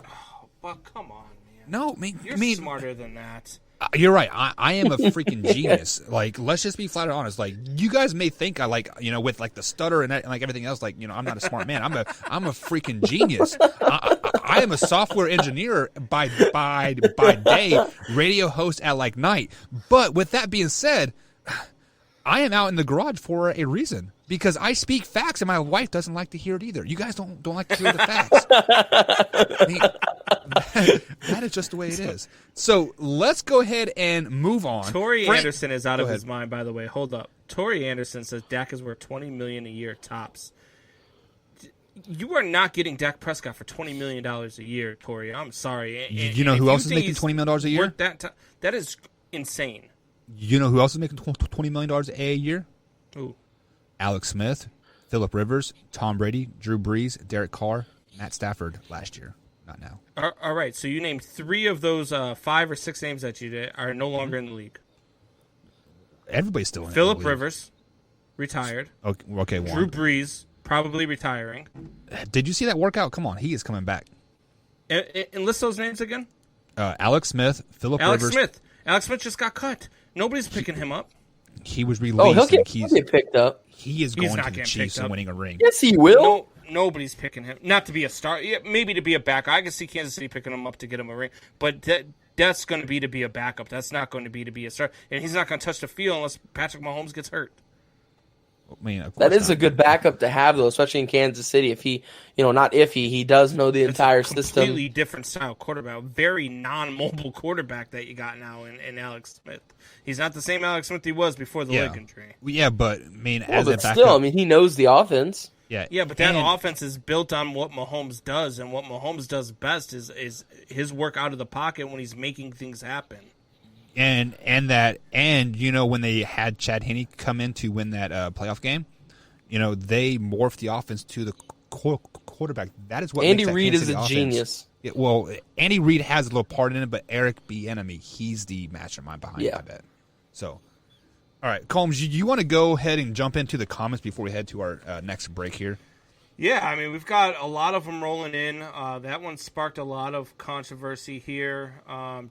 Oh, but come on, man. No, you're smarter than that. You're right. I am a freaking genius. Let's just be flat out honest. You guys may think I with the stutter and everything else. I'm not a smart man. I'm a freaking genius. I am a software engineer by day, radio host at night. But with that being said, I am out in the garage for a reason because I speak facts and my wife doesn't like to hear it either. You guys don't like to hear the facts. That is just the way it is. So let's go ahead and move on. Torrey Anderson is out of his mind, by the way. Hold up. Torrey Anderson says Dak is worth $20 million a year tops. You are not getting Dak Prescott for $20 million a year, Torrey. I'm sorry. You know who else is making $20 million a year? That is insane. You know who else is making $20 million a year? Who? Alex Smith, Phillip Rivers, Tom Brady, Drew Brees, Derek Carr, Matt Stafford last year. Not now. All right, so you named 3 of those 5 or 6 names that you did are no longer in the league. Everybody's still in Phillip Rivers, retired. Okay, one. Drew Brees, probably retiring. Did you see that workout? Come on, he is coming back. And list those names again. Alex Smith, Phillip Rivers. Alex Smith just got cut. Nobody's picking him up. He was released. Oh, he'll get picked up. He is going not to the getting Chiefs picked and up. winning a ring. Yes, he will. No, nobody's picking him. Not to be a star. Yeah, maybe to be a backup. I can see Kansas City picking him up to get him a ring. But that's going to be a backup. That's not going to be a star. And he's not going to touch the field unless Patrick Mahomes gets hurt. I mean, of That course is not. a good backup to have, though, especially in Kansas City. If he, he does know the entire system. Completely different style quarterback. Very non-mobile quarterback that you got now in Alex Smith. He's not the same Alex Smith he was before the leg injury. Yeah, but I mean, Well, as a but backup, still, I mean, he knows the offense. Yeah, but that offense is built on what Mahomes does, and what Mahomes does best is his work out of the pocket when he's making things happen. And when they had Chad Henne come in to win that playoff game, they morphed the offense to the quarterback. That is what Andy makes that Reid Kansas is City a offense. Genius. Yeah, well, Andy Reid has a little part in it, but Eric Bieniemy, he's the mastermind behind it, I bet. So, all right, Combs, you want to go ahead and jump into the comments before we head to our next break here? Yeah, I mean, we've got a lot of them rolling in. That one sparked a lot of controversy here.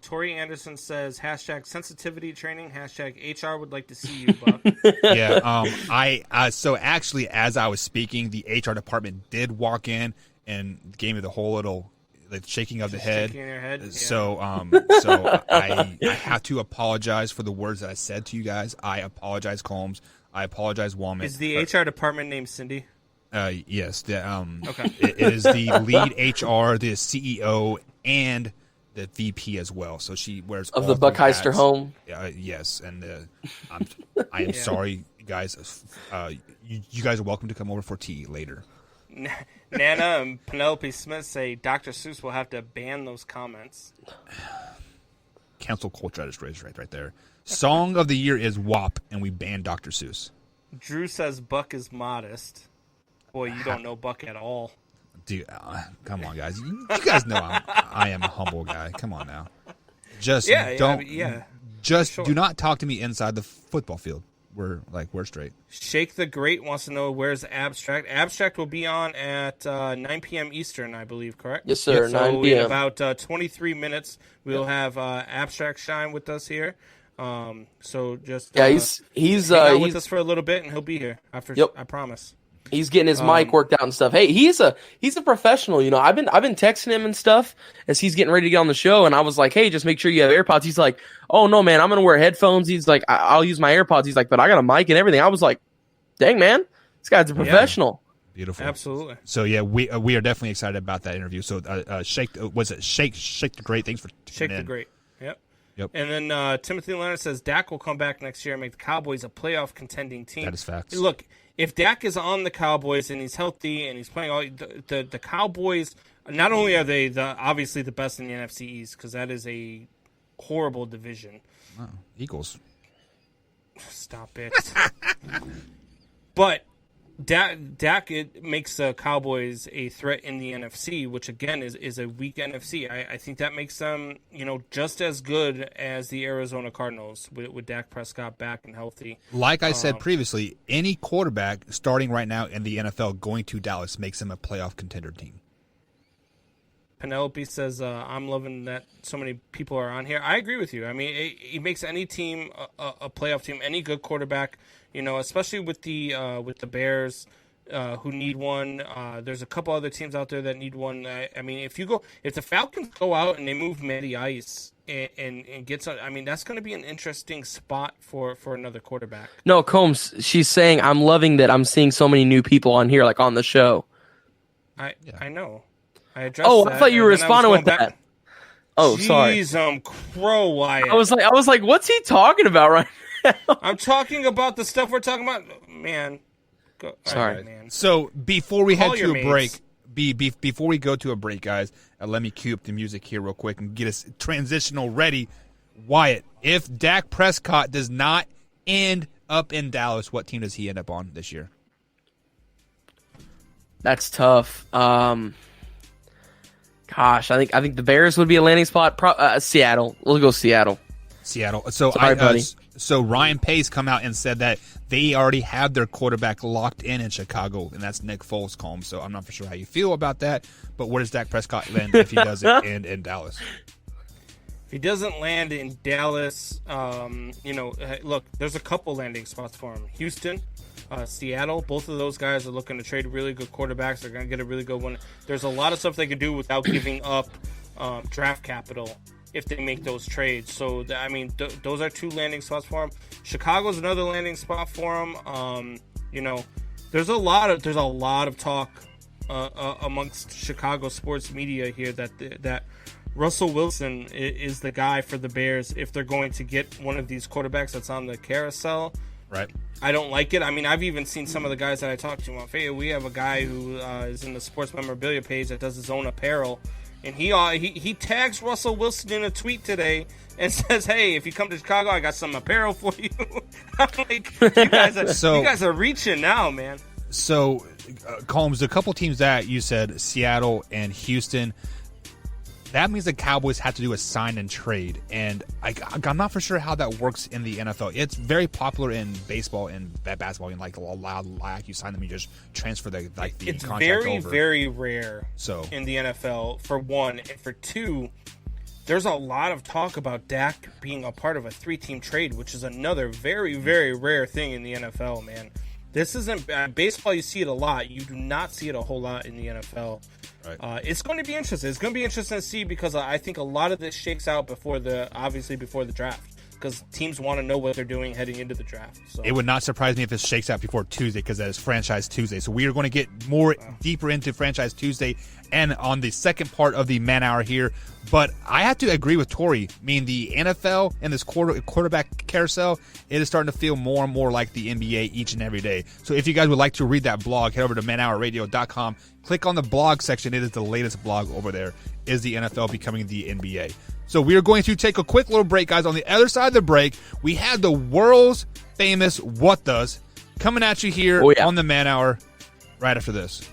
Tori Anderson says, #sensitivity training, #HR would like to see you, Buck. Yeah, so actually, as I was speaking, the HR department did walk in and gave me the whole little shaking of the head. Shaking your head? Yeah. So I have to apologize for the words that I said to you guys. I apologize, Combs. I apologize, Walman. Is the HR department named Cindy? Yes. Okay. It is the lead HR, the CEO, and the VP as well. So she wears Of all the three Buckheister hats. home. Yes, and I am sorry, guys. You guys are welcome to come over for tea later. Nana and Penelope Smith say Dr. Seuss will have to ban those comments. Cancel culture at its right there. Song of the year is WAP, and we banned Dr. Seuss. Drew says Buck is modest. Boy, you don't know Buck at all. Dude, come on, guys. You guys know I am a humble guy. Come on now. Just do not talk to me inside the football field. We're straight. Shake the Great wants to know where's Abstract. Abstract will be on at 9 p.m. Eastern, I believe, correct? Yes, sir. So 9 p.m. in about 23 minutes, we'll have Abstract Shine with us here. So just he's hang out with us for a little bit, and he'll be here after. Yep. I promise. He's getting his mic worked out and stuff. Hey, he's a professional. I've been texting him and stuff as he's getting ready to get on the show, and I was like, hey, just make sure you have AirPods. He's like, oh no, man, I'm gonna wear headphones. He's like, I'll use my AirPods. He's like, but I got a mic and everything. I was like, dang, man, this guy's a professional. Yeah. Beautiful. Absolutely. So yeah, we are definitely excited about that interview. So shake the Great. Thanks for Shake the Great. Yep. And then Timothy Leonard says Dak will come back next year and make the Cowboys a playoff contending team. That is facts. Look, if Dak is on the Cowboys and he's healthy and he's playing all the Cowboys, not only are they obviously the best in the NFC East because that is a horrible division. Oh, Eagles. Stop it. But Dak it makes the Cowboys a threat in the NFC, which again is a weak NFC. I think that makes them just as good as the Arizona Cardinals with Dak Prescott back and healthy. Like I said previously, any quarterback starting right now in the NFL going to Dallas makes them a playoff contender team. Penelope says, I'm loving that so many people are on here. I agree with you. I mean, it makes any team a playoff team, any good quarterback, especially with the Bears who need one. There's a couple other teams out there that need one. I mean, if the Falcons go out and they move Matty Ice and get some, I mean, that's going to be an interesting spot for another quarterback. No, Combs, she's saying, I'm loving that I'm seeing so many new people on here, like on the show. I know. I I thought you were responding with that. Oh, sorry. Jeez, Crow Wyatt. I was like, what's he talking about right now? I'm talking about the stuff we're talking about, man. Sorry, right, man. So before we head to a mates. break, before we go to a break, guys, let me cue up the music here real quick and get us transitional ready. Wyatt, if Dak Prescott does not end up in Dallas, what team does he end up on this year? That's tough. Gosh, I think the Bears would be a landing spot. Seattle. We'll go Seattle. So Sorry, buddy. So Ryan Pace come out and said that they already have their quarterback locked in Chicago, and that's Nick Foles. Combs. So I'm not for sure how you feel about that, but where does Dak Prescott land if he doesn't end in Dallas? If he doesn't land in Dallas, look, there's a couple landing spots for him. Houston, Seattle, both of those guys are looking to trade really good quarterbacks. They're going to get a really good one. There's a lot of stuff they can do without giving up draft capital if they make those trades. So, those are 2 landing spots for him. Chicago's another landing spot for him. There's a lot of talk amongst Chicago sports media here that Russell Wilson is the guy for the Bears if they're going to get one of these quarterbacks that's on the carousel. Right. I don't like it. I mean, I've even seen some of the guys that I talked to on Facebook. We have a guy who is in the sports memorabilia page that does his own apparel, and he tags Russell Wilson in a tweet today and says, "Hey, if you come to Chicago, I got some apparel for you." I'm like, you guys are reaching now, man. So, Combs, a couple teams that you said, Seattle and Houston, that means the Cowboys have to do a sign and trade, and I'm not for sure how that works in the NFL. It's very popular in baseball and basketball, and like you sign them, you just transfer the contract over. It's very, very rare. So in the NFL, for one, and for two, there's a lot of talk about Dak being a part of a 3-team trade, which is another very, very rare thing in the NFL, man. This isn't baseball. You see it a lot. You do not see it a whole lot in the NFL. Right. It's going to be interesting. It's going to be interesting to see because I think a lot of this shakes out before the draft because teams want to know what they're doing heading into the draft. So. It would not surprise me if it shakes out before Tuesday because that is Franchise Tuesday. So we are going to get more deeper into Franchise Tuesday and on the second part of the Man Hour here. But I have to agree with Tori. I mean, the NFL and this quarterback carousel, it is starting to feel more and more like the NBA each and every day. So if you guys would like to read that blog, head over to manhourradio.com. Click on the blog section. It is the latest blog over there. Is the NFL becoming the NBA? So we are going to take a quick little break, guys. On the other side of the break, we have the world's famous What Does coming at you here on the Man Hour right after this.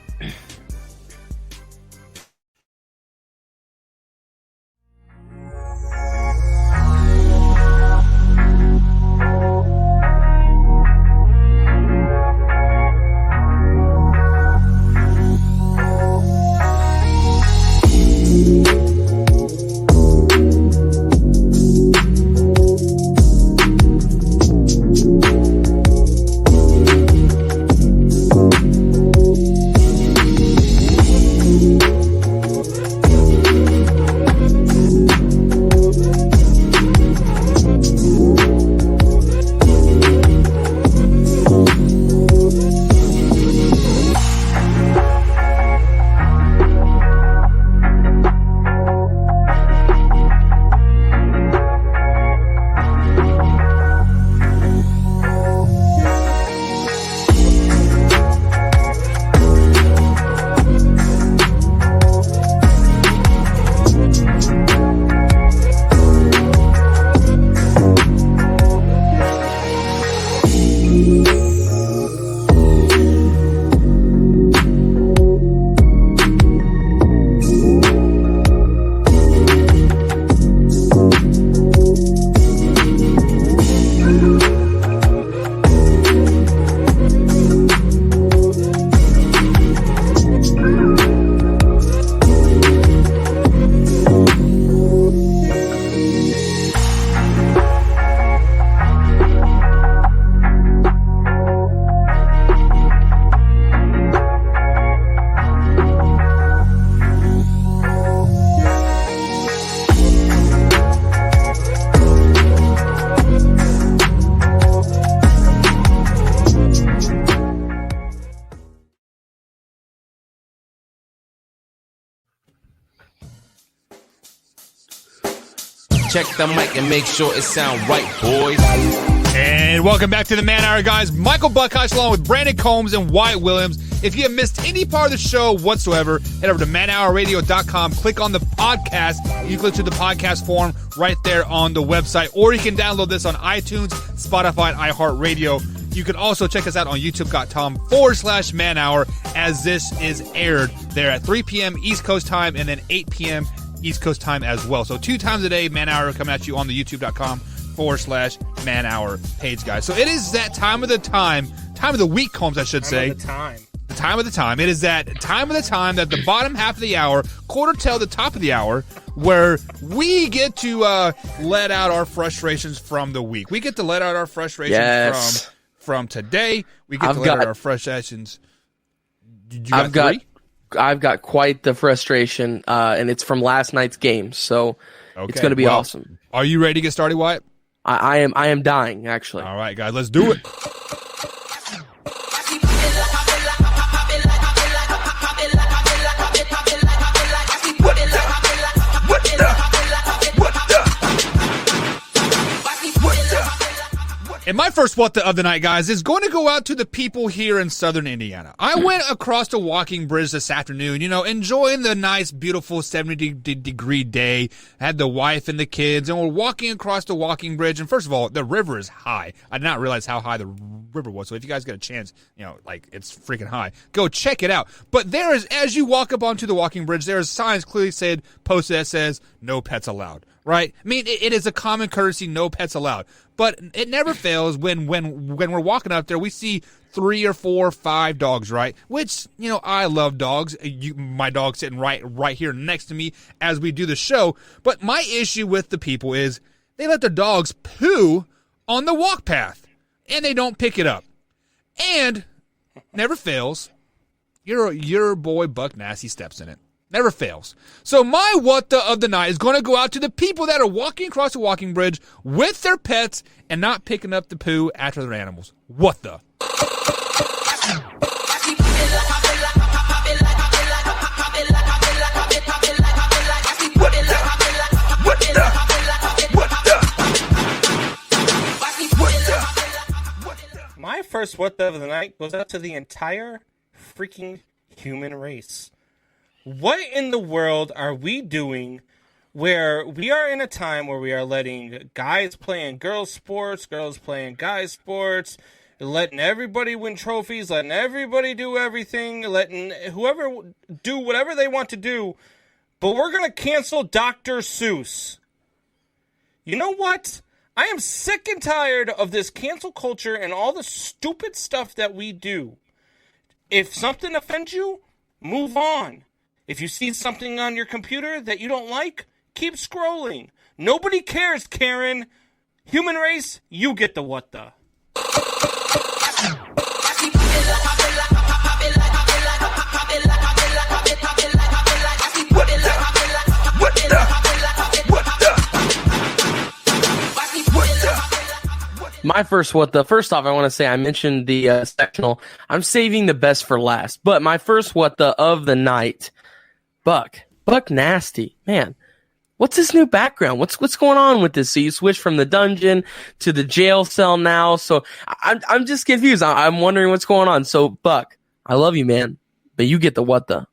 Check the mic and make sure it sound right, boys. And welcome back to the Man Hour, guys. Michael Buckhouse along with Brandon Combs and Wyatt Williams. If you have missed any part of the show whatsoever, head over to manhourradio.com. Click on the podcast. You click to the podcast form right there on the website. Or you can download this on iTunes, Spotify, and iHeartRadio. You can also check us out on youtube.com/Man Hour as this is aired there at 3 p.m. East Coast time and then 8 p.m. East Coast time as well. So 2 times a day, Man Hour coming at you on the youtube.com/Man Hour page, guys. So it is that time of the week, Combs, I should say. The time of the time. It is that time of the time that the bottom half of the hour, quarter till the top of the hour, where we get to let out our frustrations from the week. We get to let out our frustrations from today. We get to let out our frustrations. I've got quite the frustration, and it's from last night's game, so it's going to be awesome. Are you ready to get started, Wyatt? I am dying, actually. All right, guys, let's do it. And my first what the of the night, guys, is going to go out to the people here in southern Indiana. I went across the walking bridge this afternoon, enjoying the nice, beautiful 70-degree day. I had the wife and the kids, and we're walking across the walking bridge. And first of all, the river is high. I did not realize how high the river was. So if you guys get a chance, it's freaking high. Go check it out. But there is, as you walk up onto the walking bridge, there is signs clearly posted that says, no pets allowed. Right? I mean, it is a common courtesy, no pets allowed. But it never fails when we're walking up there, we see 3 or 4 or 5 dogs, right? Which, I love dogs. My dog's sitting right here next to me as we do the show. But my issue with the people is they let their dogs poo on the walk path, and they don't pick it up. And never fails, your boy Buck Nasty steps in it. Never fails. So my what the of the night is going to go out to the people that are walking across the walking bridge with their pets and not picking up the poo after their animals. What the? My first what the of the night goes out to the entire freaking human race. What in the world are we doing where we are in a time where we are letting guys playing girls sports, girls playing guys sports, letting everybody win trophies, letting everybody do everything, letting whoever do whatever they want to do, but we're going to cancel Dr. Seuss. You know what? I am sick and tired of this cancel culture and all the stupid stuff that we do. If something offends you, move on. If you see something on your computer that you don't like, keep scrolling. Nobody cares, Karen. Human race, you get the what the. My first what the. First off, I want to say I mentioned the sectional. I'm saving the best for last. But my first what the of the night. Buck Nasty, man, what's his new background? What's going on with this? So you switch from the dungeon to the jail cell now. So I'm just confused. I'm wondering what's going on. So Buck, I love you, man, but you get the what the.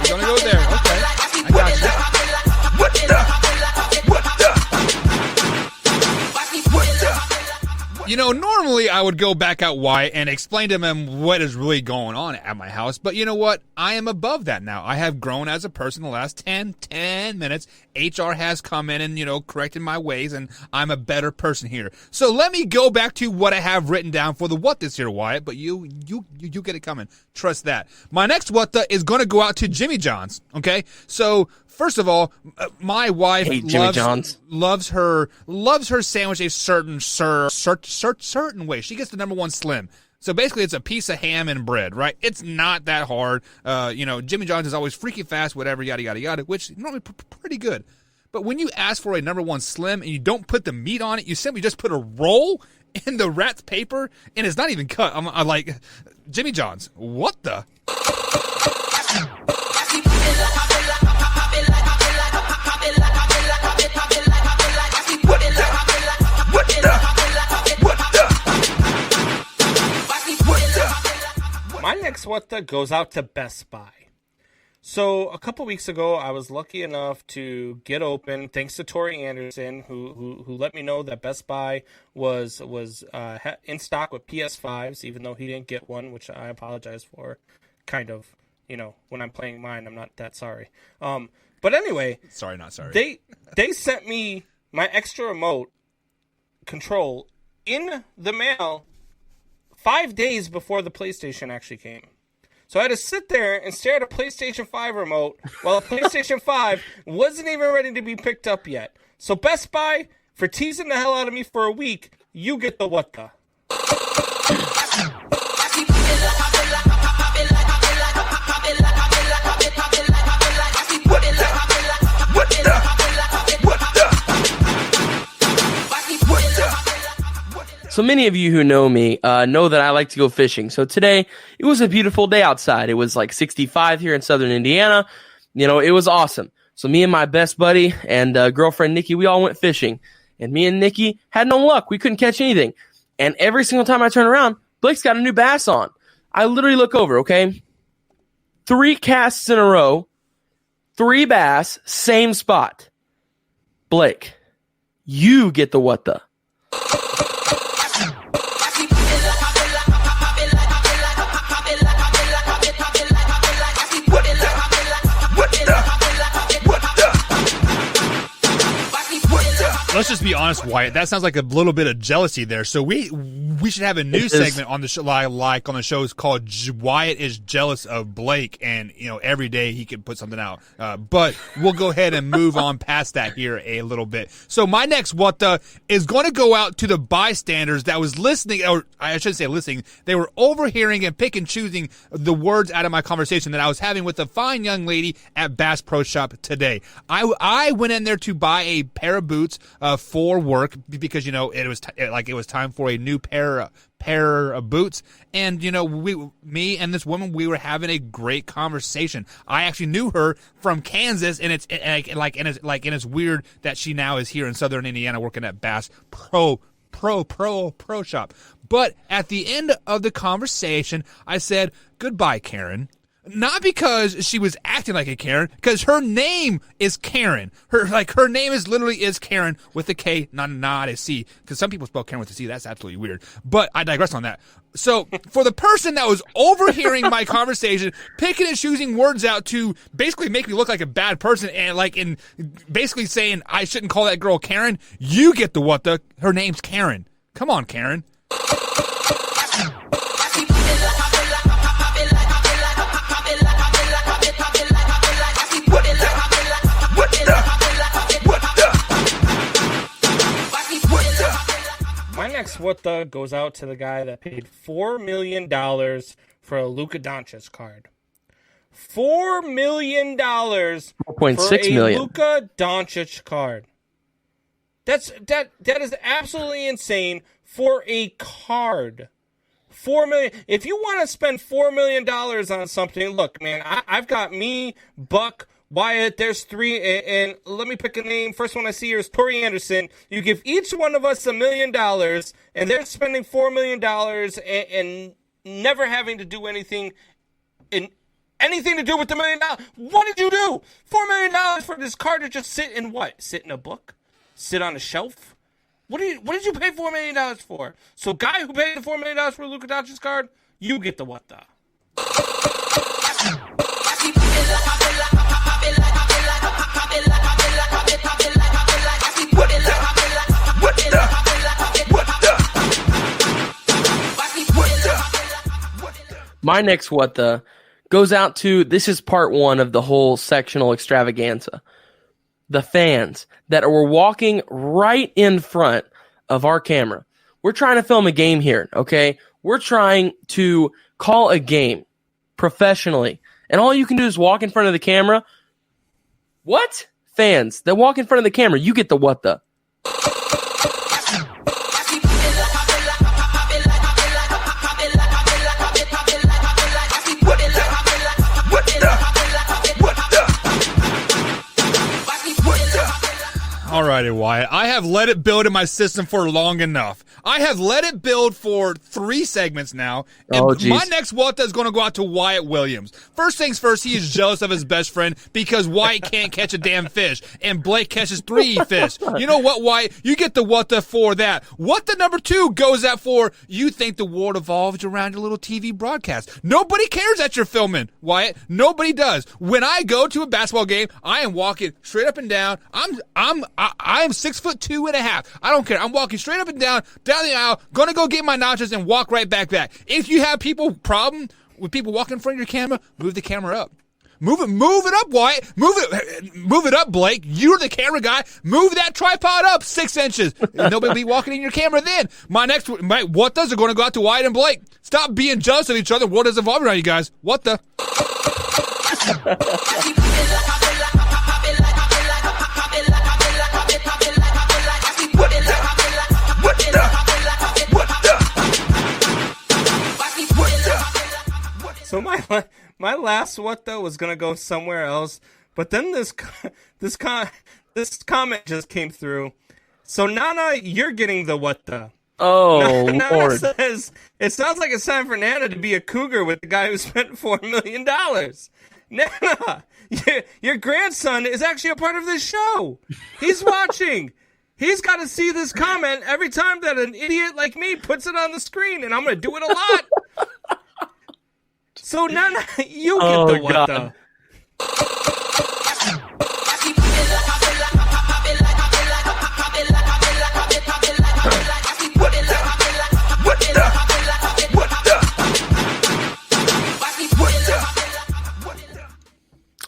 You're gonna go there, okay? I got you. Normally I would go back out Wyatt and explain to him what is really going on at my house. But you know what? I am above that now. I have grown as a person the last 10 minutes. HR has come in and, corrected my ways, and I'm a better person here. So let me go back to what I have written down for the what this year, Wyatt. But you get it coming. Trust that. My next what the is going to go out to Jimmy John's. Okay? So first of all, my wife loves her sandwich a certain way. She gets the number 1 slim. So basically, it's a piece of ham and bread, right? It's not that hard. Jimmy John's is always freaky fast, whatever, yada, yada, yada, which is normally pretty good. But when you ask for a number 1 slim and you don't put the meat on it, you simply just put a roll in the wrapped paper, and it's not even cut. I'm like, Jimmy John's, what the? My next what the goes out to Best Buy. So a couple weeks ago, I was lucky enough to get open, thanks to Tori Anderson, who let me know that Best Buy was in stock with PS5s, even though he didn't get one, which I apologize for. Kind of, when I'm playing mine, I'm not that sorry. But anyway, sorry, not sorry. They sent me my extra remote control in the mail 5 days before the PlayStation actually came. So I had to sit there and stare at a PlayStation 5 remote while a PlayStation 5 wasn't even ready to be picked up yet. So Best Buy, for teasing the hell out of me for a week, you get the what the. So many of you who know me know that I like to go fishing. So today, it was a beautiful day outside. It was like 65 here in southern Indiana. You know, it was awesome. So me and my best buddy and girlfriend Nikki, we all went fishing. And me and Nikki had no luck. We couldn't catch anything. And every single time I turn around, Blake's got a new bass on. I literally look over, okay? 3 casts in a row, 3 bass, same spot. Blake, you get the what the. Let's just be honest, Wyatt. That sounds like a little bit of jealousy there. So we should have a new segment on the show, like on the show, is called Wyatt is Jealous of Blake, and every day he can put something out. But we'll go ahead and move on past that here a little bit. So my next what the is going to go out to the bystanders that was listening, or I shouldn't say listening. They were overhearing and pick and choosing the words out of my conversation that I was having with a fine young lady at Bass Pro Shop today. I went in there to buy a pair of boots for work because it was time for a new pair of boots, and me and this woman, we were having a great conversation. I actually knew her from Kansas, and it's weird that she now is here in southern Indiana working at Bass Pro Shop. But at the end of the conversation, I said, "Goodbye, Karen." Not because she was acting like a Karen, because her name is Karen. Her name is Karen with a K, not a C. Because some people spell Karen with a C. That's absolutely weird. But I digress on that. So for the person that was overhearing my conversation, picking and choosing words out to basically make me look like a bad person, and basically saying I shouldn't call that girl Karen, you get the what the. Her name's Karen. Come on, Karen. My next what the goes out to the guy that paid $4 million for a Luka Doncic card. $4 million for a Luka Doncic card. That is absolutely insane for a card. $4 million. If you want to spend $4 million on something, look, man, I've got me, Buck, Wyatt, there's 3, and let me pick a name. First one I see here is Tori Anderson. You give each one of us $1 million, and they're spending $4 million and never having to do anything to do with the $1 million. What did you do? $4 million for this card to just sit in what? Sit in a book? Sit on a shelf? What did you pay $4 million for? So guy who paid the $4 million for a Luka Doncic card, you get the what the. My next what the goes out to, this is part 1 of the whole sectional extravaganza. The fans that were walking right in front of our camera. We're trying to film a game here, okay? We're trying to call a game professionally. And all you can do is walk in front of the camera. What? Fans that walk in front of the camera, you get the what the. Alrighty, Wyatt. I have let it build in my system for long enough. I have let it build for 3 segments now. And my next what is going to go out to Wyatt Williams. First things first, he is jealous of his best friend because Wyatt can't catch a damn fish. And Blake catches 3 fish. You know what, Wyatt? You get the what the for that. What the number 2 goes out for, you think the world evolves around your little TV broadcast. Nobody cares that you're filming, Wyatt. Nobody does. When I go to a basketball game, I am walking straight up and down. I am 6'2.5". I don't care. I'm walking straight up and down the aisle, gonna go get my nachos and walk right back. If you have people problem with people walking in front of your camera, move the camera up. Move it up, Wyatt. Move it up, Blake. You're the camera guy. Move that tripod up 6 inches. Nobody will be walking in your camera then. My what does are going to go out to Wyatt and Blake. Stop being jealous of each other. What does evolve around you guys? What the? So my last what the was gonna go somewhere else, but then this comment just came through. So Nana, you're getting the what the. Oh, Nana Lord. says it sounds like it's time for Nana to be a cougar with the guy who spent $4 million. Nana, your grandson is actually a part of this show. He's watching. He's got to see this comment every time that an idiot like me puts it on the screen, and I'm going to do it a lot. So, Nana, you get the what the.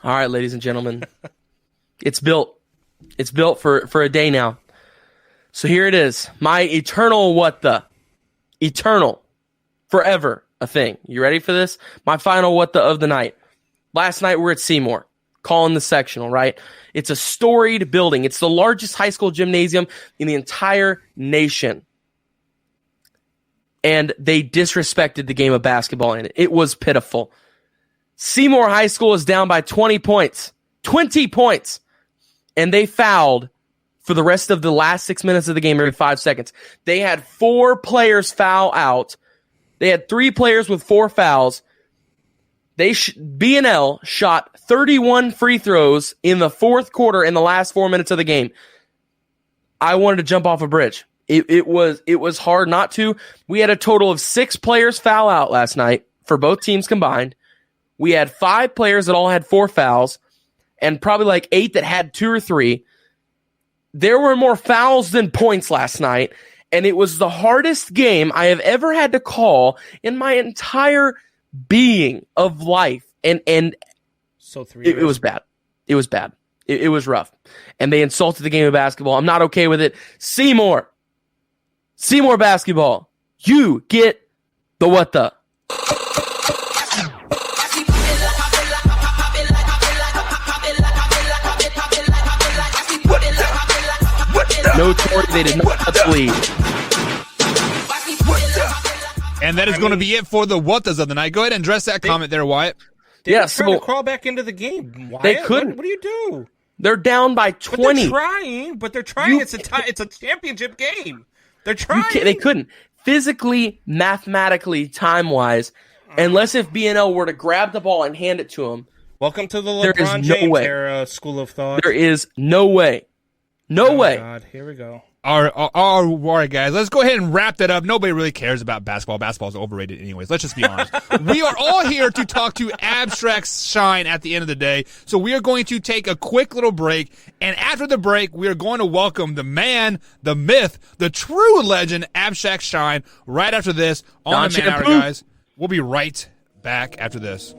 All right, ladies and gentlemen, it's built. It's built for a day now. So here it is. My eternal what the. Eternal. Forever a thing. You ready for this? My final what the of the night. Last night we're at Seymour, calling the sectional, right? It's a storied building. It's the largest high school gymnasium in the entire nation. And they disrespected the game of basketball in it. It was pitiful. Seymour High School is down by 20 points. 20 points. And they fouled for the rest of the last 6 minutes of the game every 5 seconds. They had 4 players foul out. They had 3 players with 4 fouls. B&L shot 31 free throws in the fourth quarter in the last 4 minutes of the game. I wanted to jump off a bridge. It was hard not to. We had a total of 6 players foul out last night for both teams combined. We had 5 players that all had 4 fouls, and probably like 8 that had 2 or 3. There were more fouls than points last night, and it was the hardest game I have ever had to call in my entire being of life. And so 3 it was bad. It was bad. It was rough. And they insulted the game of basketball. I'm not okay with it. Seymour basketball. You get the what the. No Tory, they did not touch the lead. And that is going to be it for the what does of the night. Go ahead and address that comment there, Wyatt. They're trying to crawl back into the game. Wyatt, they couldn't. What do you do? They're down by 20. But they're trying. It's a championship game. They're trying. They couldn't. Physically, mathematically, time-wise, unless if B&L were to grab the ball and hand it to them. Welcome to the LeBron James era school of thought. There is no way. No way. God, here we go. All right, guys, let's go ahead and wrap that up. Nobody really cares about basketball. Basketball is overrated anyways. Let's just be honest. We are all here to talk to Abstract Shine at the end of the day. So we are going to take a quick little break. And after the break, we are going to welcome the man, the myth, the true legend, Abstract Shine, right after this on the Man Hour, guys. We'll be right back after this.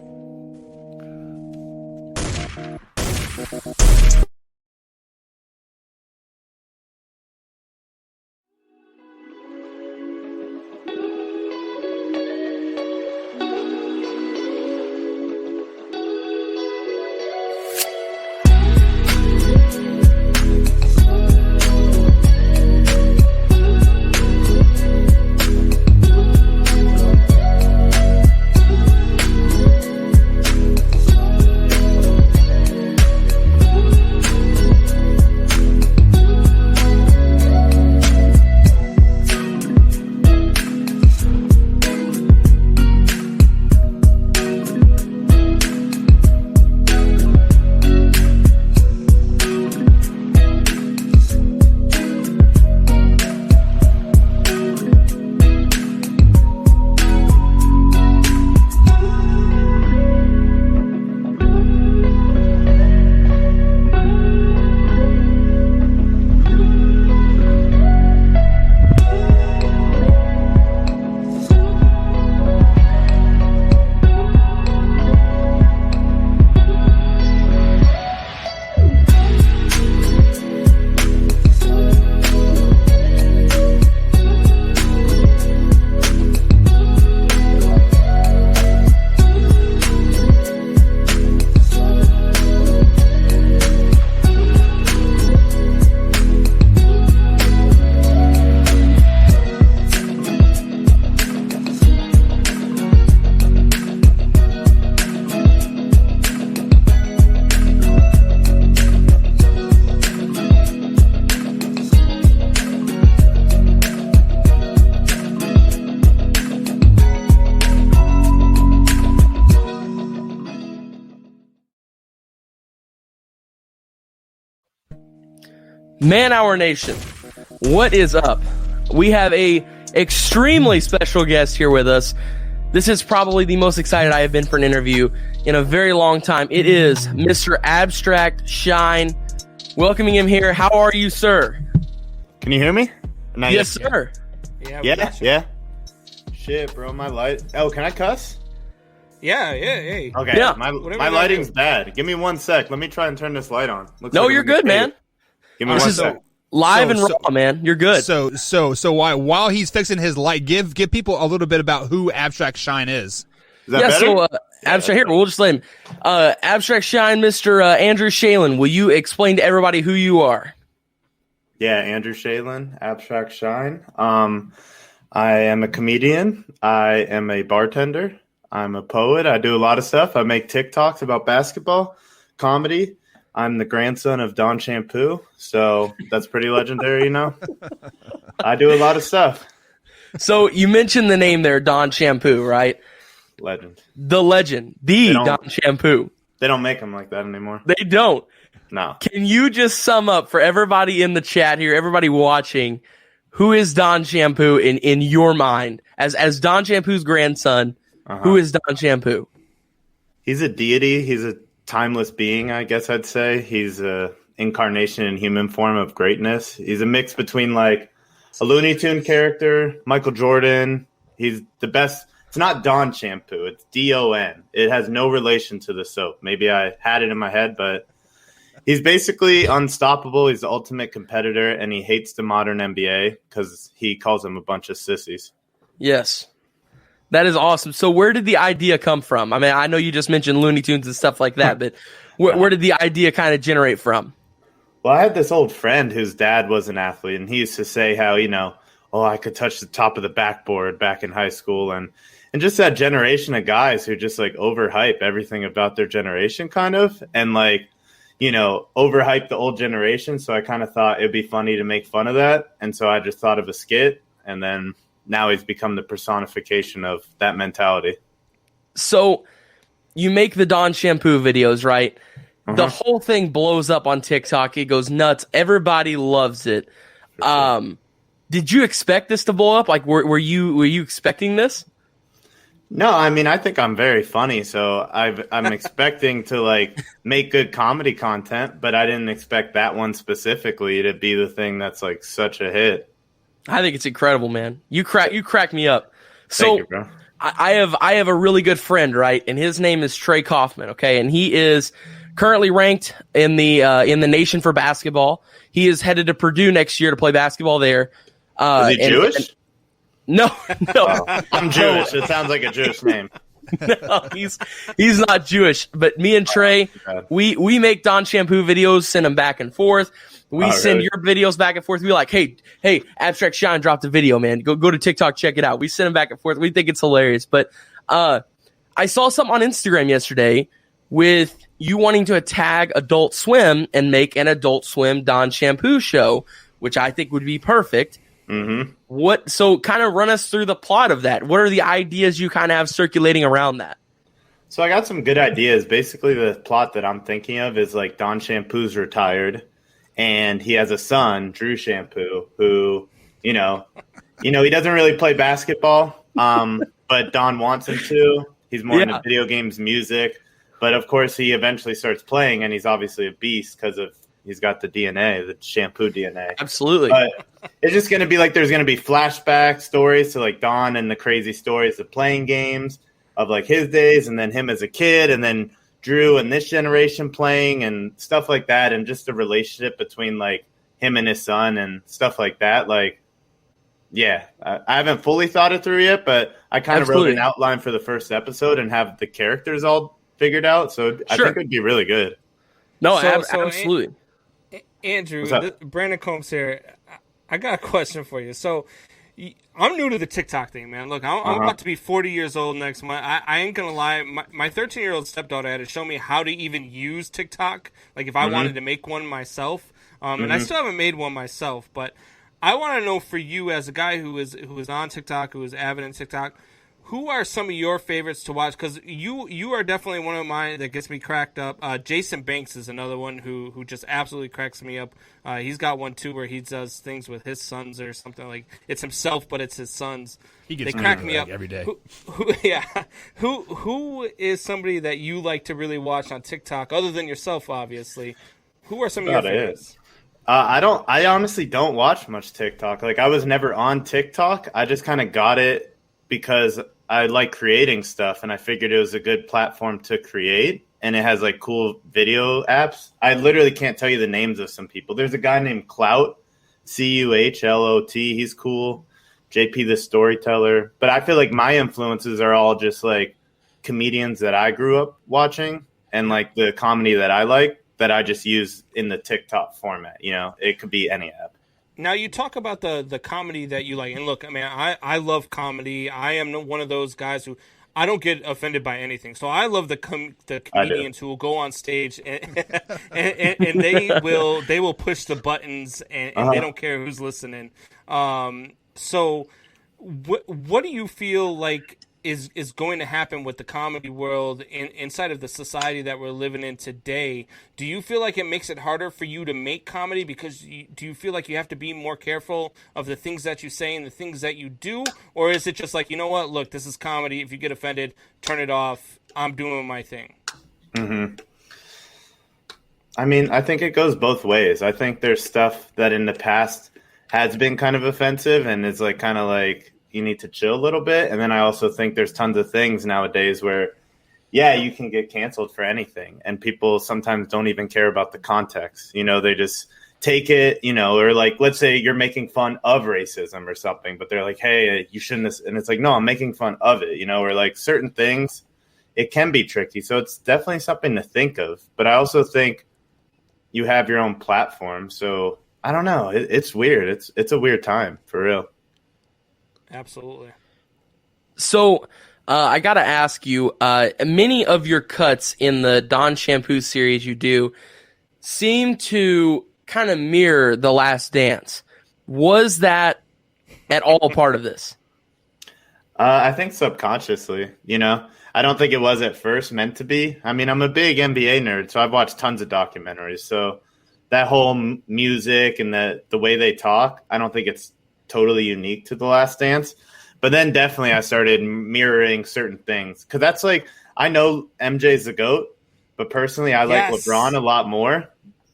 Man Hour Nation, what is up? We have a extremely special guest here with us. This is probably the most excited I have been for an interview in a very long time. It is Mr. Abstract Shine. Welcoming him here. How are you, sir? Can you hear me? Yes, sir. Yeah. Shit, bro, my light. Oh, can I cuss? Yeah. Okay, Yeah. my lighting's bad. Give me 1 sec. Let me try and turn this light on. No, you're good, man. Give me 1 sec. Live and raw, man. You're good. So while he's fixing his light, give people a little bit about who Abstract Shine is. Is that better? So Abstract here, we'll just let him. Abstract Shine, Mr. Andrew Shalen, will you explain to everybody who you are? Yeah, Andrew Shalen, Abstract Shine. I am a comedian. I am a bartender. I'm a poet. I do a lot of stuff. I make TikToks about basketball, comedy. I'm the grandson of Don Shampoo, so that's pretty legendary, you know? I do a lot of stuff. So you mentioned the name there, Don Shampoo, right? Legend. The legend, the Don Shampoo. They don't make them like that anymore. They don't. No. Can you just sum up for everybody in the chat here, everybody watching, who is Don Shampoo in your mind? As Don Shampoo's grandson, who is Don Shampoo? He's a deity. He's a timeless being, I guess I'd say. He's a incarnation in human form of greatness. He's a mix between like a Looney Tune character, Michael Jordan. He's the best. It's not Don Shampoo. It's D-O-N. It has no relation to the soap. Maybe I had it in my head, but he's basically unstoppable. He's the ultimate competitor, and he hates the modern NBA because he calls them a bunch of sissies. Yes. That is awesome. So where did the idea come from? I mean, I know you just mentioned Looney Tunes and stuff like that, but where did the idea kind of generate from? Well, I had this old friend whose dad was an athlete, and he used to say how, I could touch the top of the backboard back in high school. And just that generation of guys who just, like, overhype everything about their generation kind of, and, like, overhype the old generation. So I kind of thought it'd be funny to make fun of that. And so I just thought of a skit, and then now he's become the personification of that mentality. So you make the Don Shampoo videos, right? The whole thing blows up on TikTok. It goes nuts. Everybody loves it. Sure. Did you expect this to blow up? Like, were you expecting this? No, I mean, I think I'm very funny, so I'm expecting to like make good comedy content, but I didn't expect that one specifically to be the thing that's like such a hit. I think it's incredible, man. You crack me up. So thank you, bro. I have a really good friend, right? And his name is Trey Kaufman, okay? And he is currently ranked in the nation for basketball. He is headed to Purdue next year to play basketball there. Is he Jewish? No. I'm Jewish. It sounds like a Jewish name. No, he's not Jewish. But me and Trey, we make Don Shampoo videos, send them back and forth. We send your videos back and forth. We like, hey, Abstract Shine dropped a video, man. Go to TikTok, check it out. We send them back and forth. We think it's hilarious. But I saw something on Instagram yesterday with you wanting to tag Adult Swim and make an Adult Swim Don Shampoo show, which I think would be perfect. Mm-hmm. So kind of run us through the plot of that. What are the ideas you kind of have circulating around that? So I got some good ideas. Basically, the plot that I'm thinking of is like Don Shampoo's retired, and he has a son, Drew Shampoo, who, he doesn't really play basketball, but Don wants him to. He's more into video games, music, but of course he eventually starts playing, and he's obviously a beast because he's got the DNA, the Shampoo DNA. Absolutely. But it's just going to be like there's going to be flashback stories to like Don and the crazy stories of playing games of like his days, and then him as a kid, and then Drew and this generation playing and stuff like that, and just the relationship between like him and his son and stuff like that. Like, yeah, I haven't fully thought it through yet, but I kind of wrote an outline for the first episode and have the characters all figured out. So I think it'd be really good. No, absolutely. Andrew, Brandon Combs here. I got a question for you. So I'm new to the TikTok thing, man. Look, I'm about to be 40 years old next month. I ain't going to lie. My 13-year-old stepdaughter had to show me how to even use TikTok, like if I wanted to make one myself. And I still haven't made one myself, but I want to know for you as a guy who is on TikTok, who is avid in TikTok, who are some of your favorites to watch? Because you are definitely one of mine that gets me cracked up. Jason Banks is another one who just absolutely cracks me up. He's got one too where he does things with his sons or something, like it's himself but it's his sons. They crack me up every day. Who is somebody that you like to really watch on TikTok other than yourself, obviously? Who are some of your favorites? I honestly don't watch much TikTok. Like, I was never on TikTok. I just kind of got it because I like creating stuff, and I figured it was a good platform to create, and it has like cool video apps. I literally can't tell you the names of some people. There's a guy named Clout, Cuhlot. He's cool. JP the Storyteller. But I feel like my influences are all just like comedians that I grew up watching and like the comedy that I like, that I just use in the TikTok format. You know, it could be any app. Now, you talk about the comedy that you like. And look, I mean, I love comedy. I am one of those guys who I don't get offended by anything. So I love the comedians who will go on stage and they will push the buttons and they don't care who's listening. So what do you feel like is going to happen with the comedy world inside of the society that we're living in today? Do you feel like it makes it harder for you to make comedy because do you feel like you have to be more careful of the things that you say and the things that you do? Or is it just like, you know what, look, this is comedy. If you get offended, turn it off. I'm doing my thing. Mm-hmm. I mean, I think it goes both ways. I think there's stuff that in the past has been kind of offensive and is like kind of like, you need to chill a little bit. And then I also think there's tons of things nowadays where, yeah, you can get canceled for anything. And people sometimes don't even care about the context. You know, they just take it, you know, or like, let's say you're making fun of racism or something, but they're like, hey, you shouldn't. And it's like, no, I'm making fun of it, you know, or like certain things, it can be tricky. So it's definitely something to think of. But I also think you have your own platform. So I don't know. It's weird. It's a weird time for real. Absolutely. So I got to ask you, many of your cuts in the Dawn Shampoo series you do seem to kind of mirror The Last Dance. Was that at all a part of this? I think subconsciously, you know. I don't think it was at first meant to be. I mean, I'm a big NBA nerd, so I've watched tons of documentaries. So that whole music and the way they talk, I don't think it's totally unique to The Last Dance. But then definitely I started mirroring certain things. Because that's like, I know MJ's the GOAT, but personally I like LeBron a lot more.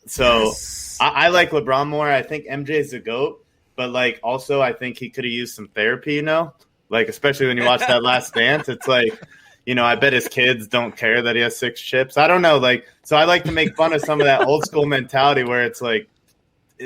So I like LeBron more. I think MJ's the GOAT. But like also I think he could have used some therapy, you know? Like especially when you watch that Last Dance, it's like, you know, I bet his kids don't care that he has 6 chips. I don't know. Like, so I like to make fun of some of that old school mentality where it's like,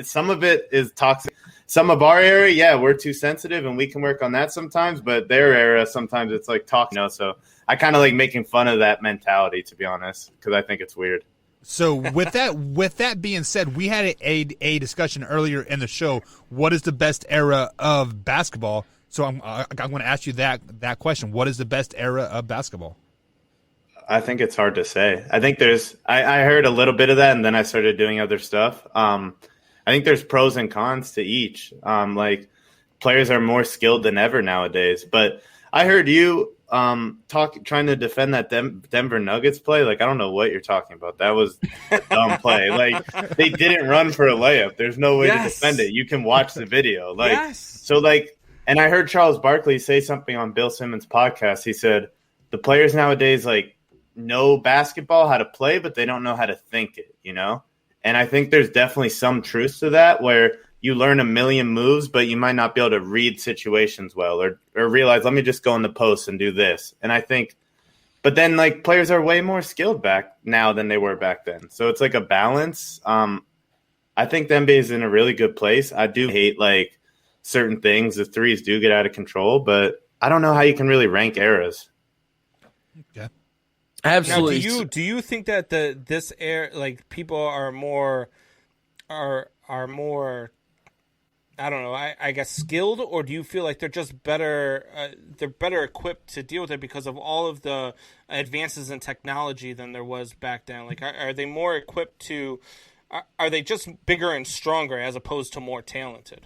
some of it is toxic. Some of our era, yeah, we're too sensitive and we can work on that sometimes, but their era, sometimes it's like talking, you know, so I kind of like making fun of that mentality, to be honest, because I think it's weird. So with that being said, we had a discussion earlier in the show. What is the best era of basketball? So I'm going to ask you that question. What is the best era of basketball? I think it's hard to say. I think I heard a little bit of that and then I started doing other stuff. I think there's pros and cons to each. Like players are more skilled than ever nowadays. But I heard you trying to defend that Denver Nuggets play. Like I don't know what you're talking about. That was a dumb play. Like they didn't run for a layup. There's no way to defend it. You can watch the video. Like so. Like, and I heard Charles Barkley say something on Bill Simmons' podcast. He said the players nowadays like know basketball, how to play, but they don't know how to think it. You know. And I think there's definitely some truth to that where you learn a million moves, but you might not be able to read situations well or realize, let me just go in the post and do this. And I think, but then like players are way more skilled back now than they were back then. So it's like a balance. I think the NBA is in a really good place. I do hate like certain things. The threes do get out of control, but I don't know how you can really rank eras. Okay. Absolutely. Now, do you think that this era, like people are more I don't know, I guess skilled, or do you feel like they're just better equipped to deal with it because of all of the advances in technology than there was back then? Like are they more equipped to are they just bigger and stronger as opposed to more talented?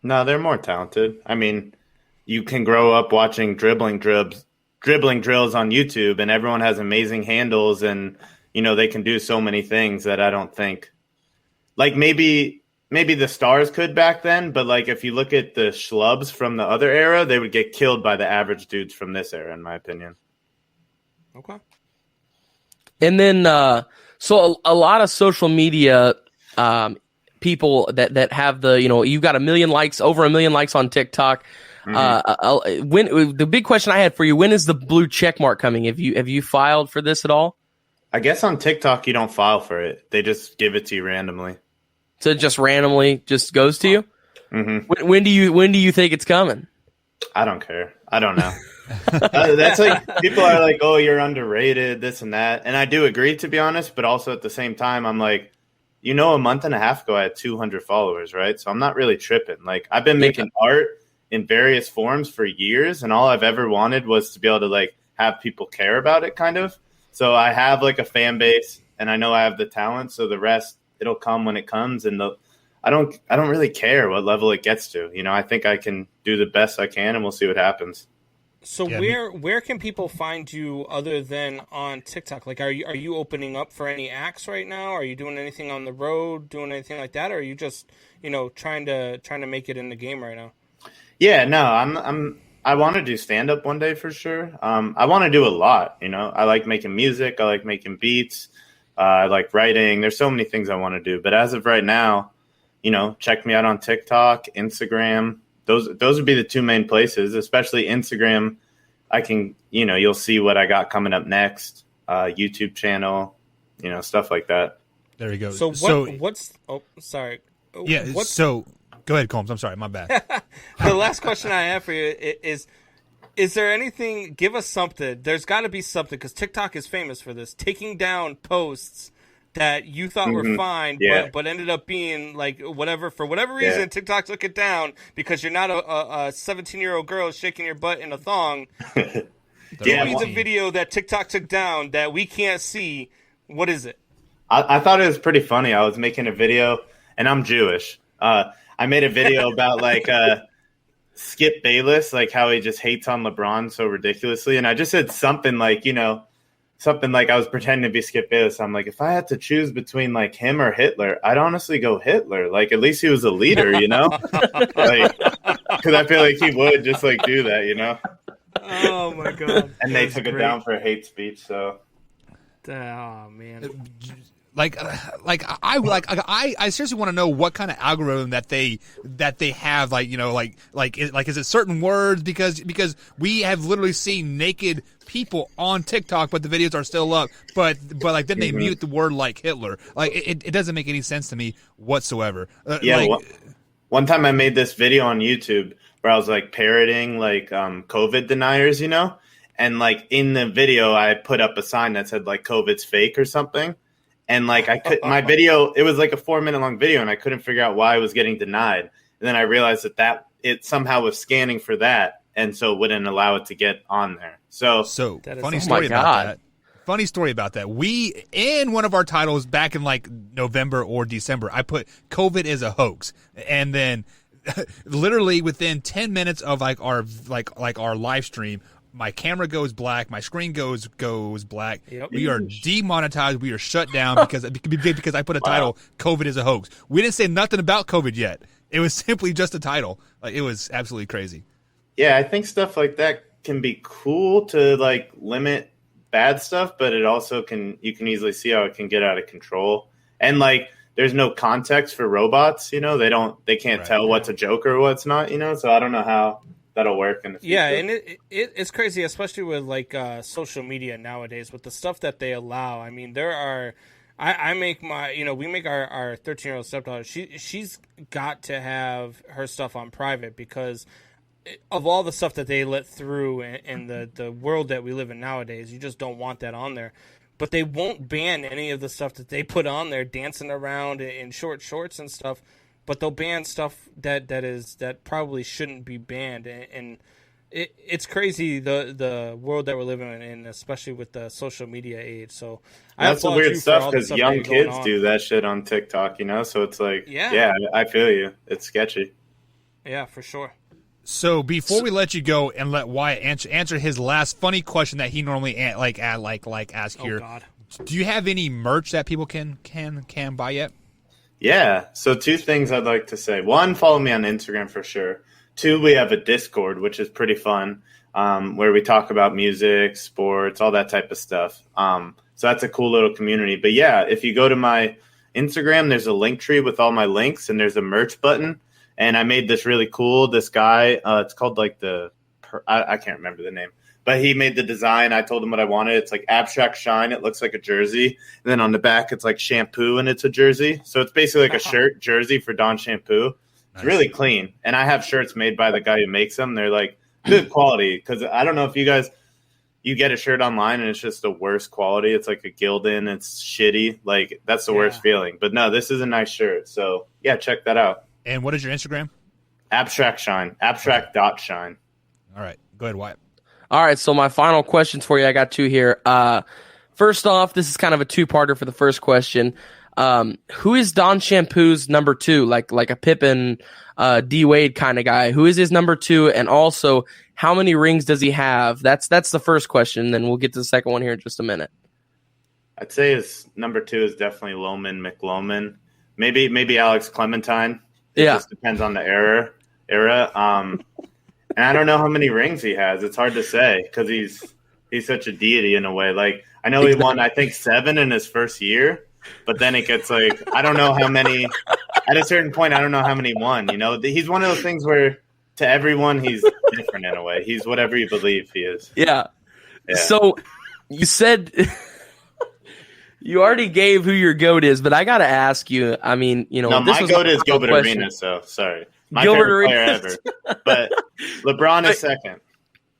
No, they're more talented. I mean, you can grow up watching dribbling drills on YouTube, and everyone has amazing handles, and they can do so many things that I don't think, like maybe the stars could back then, but like if you look at the schlubs from the other era, they would get killed by the average dudes from this era, in my opinion. Okay. And then, so a lot of social media people that have you've got 1 million likes, over 1 million likes on TikTok. When the big question I had for you, when is the blue check mark coming? Have you filed for this at all? I guess on TikTok you don't file for it; they just give it to you randomly. So it just randomly just goes to you. Mm-hmm. When do you think it's coming? I don't care. I don't know. That's like, people are like, "Oh, you're underrated," this and that, and I do agree, to be honest. But also at the same time, I'm like, a month and a half ago I had 200 followers, right? So I'm not really tripping. Like, I've been making art in various forms for years, and all I've ever wanted was to be able to like have people care about it, kind of. So I have like a fan base, and I know I have the talent. So the rest, it'll come when it comes, and I don't really care what level it gets to. I think I can do the best I can, and we'll see what happens. So where can people find you other than on TikTok? Like, are you opening up for any acts right now? Are you doing anything on the road, doing anything like that, or are you just trying to make it in the game right now? Yeah, no, I want to do stand up one day for sure. I want to do a lot. I like making music. I like making beats. I like writing. There's so many things I want to do. But as of right now, check me out on TikTok, Instagram. Those would be the two main places, especially Instagram. I can, you'll see what I got coming up next. YouTube channel, stuff like that. There you go. What's? Oh, sorry. Yeah. So go ahead, Combs. I'm sorry, my bad. The last question I have for you is there anything? Give us something. There's got to be something, because TikTok is famous for this, taking down posts that you thought were fine, but ended up being like whatever, for whatever reason. TikTok took it down because you're not a 17-year-old girl shaking your butt in a thong. Give me the video that TikTok took down that we can't see. What is it? I thought it was pretty funny. I was making a video, and I'm Jewish. I made a video about like Skip Bayless, like how he just hates on LeBron so ridiculously, and I just said something like, something like I was pretending to be Skip Bayless. I'm like, if I had to choose between like him or Hitler, I'd honestly go Hitler. Like, at least he was a leader, like, because I feel like he would just like do that, Oh my god! And they took it down for hate speech. So, oh man. I seriously want to know what kind of algorithm that they have, is it certain words, because we have literally seen naked people on TikTok, but the videos are still up, but like then they mute the word like Hitler. Like it doesn't make any sense to me whatsoever. One time I made this video on YouTube where I was like parroting like COVID deniers, and like in the video I put up a sign that said like COVID's fake or something. And like my video, it was like a 4-minute long video, and I couldn't figure out why I was getting denied. And then I realized that it somehow was scanning for that, and so it wouldn't allow it to get on there. So funny story about that. Funny story about that. We, in one of our titles back in like November or December, I put COVID is a hoax, and then literally within 10 minutes of like our live stream, my camera goes black, my screen goes black. Yep. We are demonetized. We are shut down because I put a title, COVID is a hoax. We didn't say nothing about COVID yet. It was simply just a title. Like, it was absolutely crazy. Yeah, I think stuff like that can be cool to like limit bad stuff, but it also you can easily see how it can get out of control. And like, there's no context for robots, they can't tell what's a joke or what's not, so I don't know how that'll work in the future. Yeah, and it's crazy, especially with like social media nowadays, with the stuff that they allow. I mean, there are. I make my, we make our 13-year-old stepdaughter. She's got to have her stuff on private because of all the stuff that they let through in the world that we live in nowadays. You just don't want that on there. But they won't ban any of the stuff that they put on there, dancing around in short shorts and stuff. But they'll ban stuff that probably shouldn't be banned, and it's crazy the world that we're living in, especially with the social media age. So that's the weird stuff because young kids do that shit on TikTok, So it's like, yeah, I feel you. It's sketchy. Yeah, for sure. So before we let you go and let Wyatt answer his last funny question that he normally ask here, God. Do you have any merch that people can buy yet? Yeah. So 2 things I'd like to say. 1, follow me on Instagram for sure. 2, we have a Discord, which is pretty fun, where we talk about music, sports, all that type of stuff. So that's a cool little community. But yeah, if you go to my Instagram, there's a link tree with all my links, and there's a merch button. And I made this really cool. This guy, it's called like I can't remember the name, but he made the design. I told him what I wanted. It's like Abstract Shine. It looks like a jersey. And then on the back, it's like shampoo, and it's a jersey. So it's basically like a shirt jersey for Dawn Shampoo. It's really clean. And I have shirts made by the guy who makes them. They're like good quality. Because I don't know if you get a shirt online and it's just the worst quality. It's like a Gildan. It's shitty. Like that's the worst feeling. But no, this is a nice shirt. So yeah, check that out. And what is your Instagram? Abstract Shine. Abstract.shine. All right. Go ahead, Wyatt. All right, so my final questions for you. I got 2 here. First off, this is kind of a 2-parter for the first question. Who is Dawn Shampoo's number 2? Like a Pippen, D Wade kind of guy. Who is his number 2? And also, how many rings does he have? That's the first question. Then we'll get to the second one here in just a minute. I'd say his number 2 is definitely McLoman. Maybe Alex Clementine. It just depends on the era. And I don't know how many rings he has. It's hard to say because he's such a deity in a way. Like I know he won, I think 7 in his first year, but then it gets like I don't know how many. At a certain point, I don't know how many won. You know, he's one of those things where to everyone he's different in a way. He's whatever you believe he is. Yeah. So you said. You already gave who your GOAT is, but I got to ask you, I mean, you know. No, my GOAT is Gilbert Arenas, so sorry. My favorite player ever. But LeBron is second.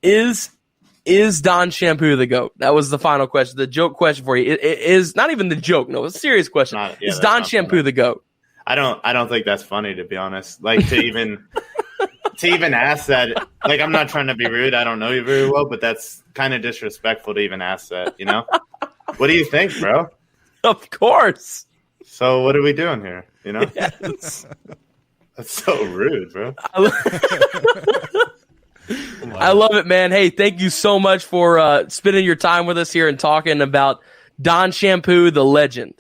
Is Dawn Shampoo the GOAT? That was the final question. The joke question for you. It is not even the joke. No, it's a serious question. Is Dawn Shampoo the GOAT? I don't think that's funny, to be honest. Like, to even ask that, like, I'm not trying to be rude. I don't know you very well, but that's kind of disrespectful to even ask that, you know? What do you think, bro? Of course. So what are we doing here? You know? Yes. That's so rude, bro. I love it, man. Hey, thank you so much for spending your time with us here and talking about Dawn Shampoo, the legend.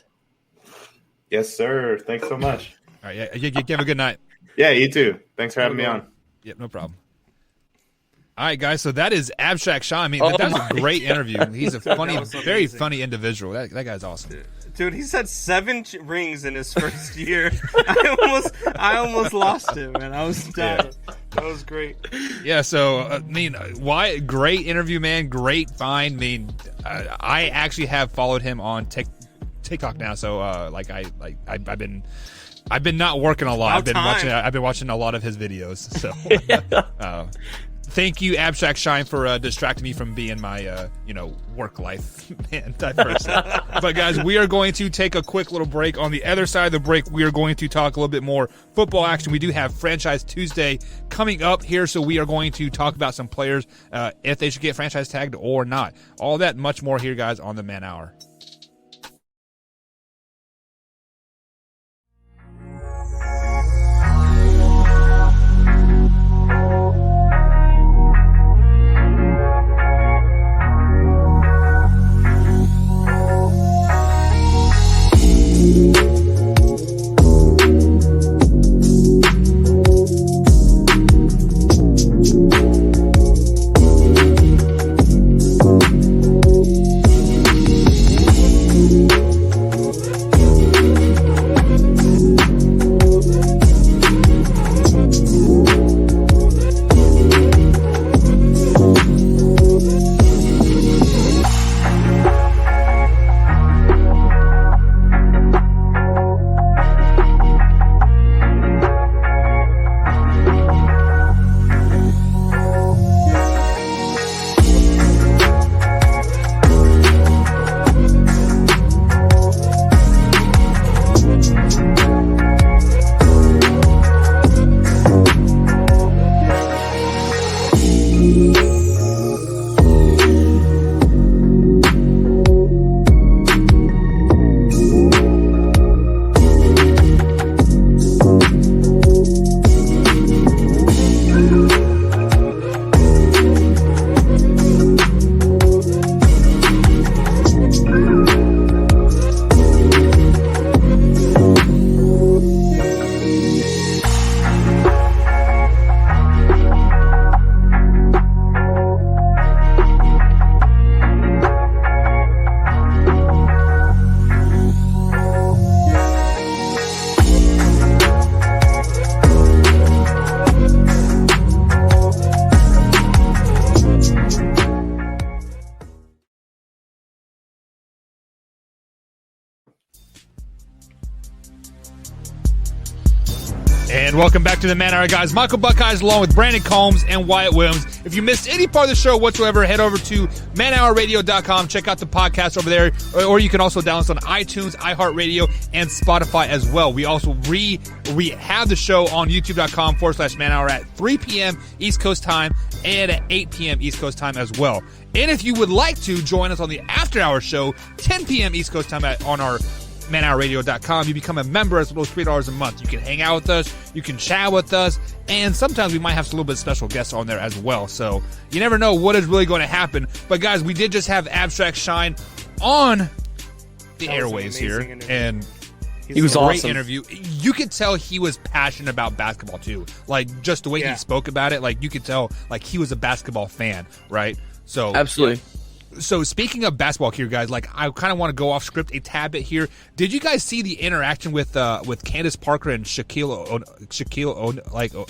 Yes, sir. Thanks so much. All right. Yeah, you have a good night. Yeah, you too. Thanks for having me on. Yep, no problem. All right, guys. So that is Abstract Shine. I mean, that was a great interview. He's a funny, very funny individual. That guy's awesome. Dude, he's had 7 rings in his first year. I almost lost him, man. I was dying. Yeah. That was great. Yeah. So I mean, Wyatt, great interview, man. Great find. I mean, I actually have followed him on TikTok now. So I've been not working a lot. I've been watching a lot of his videos. So. Thank you, Abstract Shine, for distracting me from being my, work life man type person. But guys, we are going to take a quick little break. On the other side of the break, we are going to talk a little bit more football action. We do have Franchise Tuesday coming up here, so we are going to talk about some players, if they should get franchise tagged or not. All that, much more here, guys, on the Man Hour. And welcome back to the Man Hour, guys. Michael Buckeyes along with Brandon Combs and Wyatt Williams. If you missed any part of the show whatsoever, head over to manhourradio.com. Check out the podcast over there. Or you can also download us on iTunes, iHeartRadio, and Spotify as well. We also we have the show on youtube.com/manhour at 3 p.m. East Coast time and at 8 p.m. East Coast time as well. And if you would like to join us on the After Hours show, 10 p.m. East Coast time on our manhourradio.com, you become a member as little as $3 a month. You can hang out with us, you can chat with us, and sometimes we might have a little bit of special guests on there as well. So you never know what is really going to happen. But guys, we did just have Abstract Shine on the airwaves here, and he was a great awesome. Interview. You could tell he was passionate about basketball too. Like just the way he spoke about it, like you could tell like he was a basketball fan, right? So absolutely. So speaking of basketball here, guys, like I kind of want to go off script a tad bit here. Did you guys see the interaction with Candace Parker and Shaquille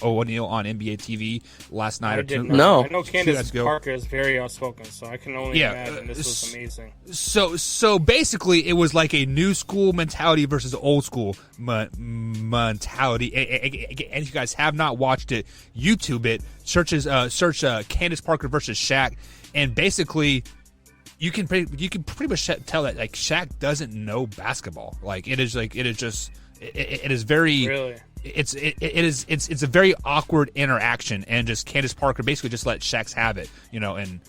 O'Neal on NBA TV last night? I did no. I know Candace Parker is very outspoken, so I can only imagine this was amazing. So basically, it was like a new school mentality versus old school mentality. And if you guys have not watched it, YouTube it. Search Candace Parker versus Shaq, and basically. You can pretty much tell that like Shaq doesn't know basketball. Like it is very really it's a very awkward interaction, and just Candace Parker basically just let Shaq have it, and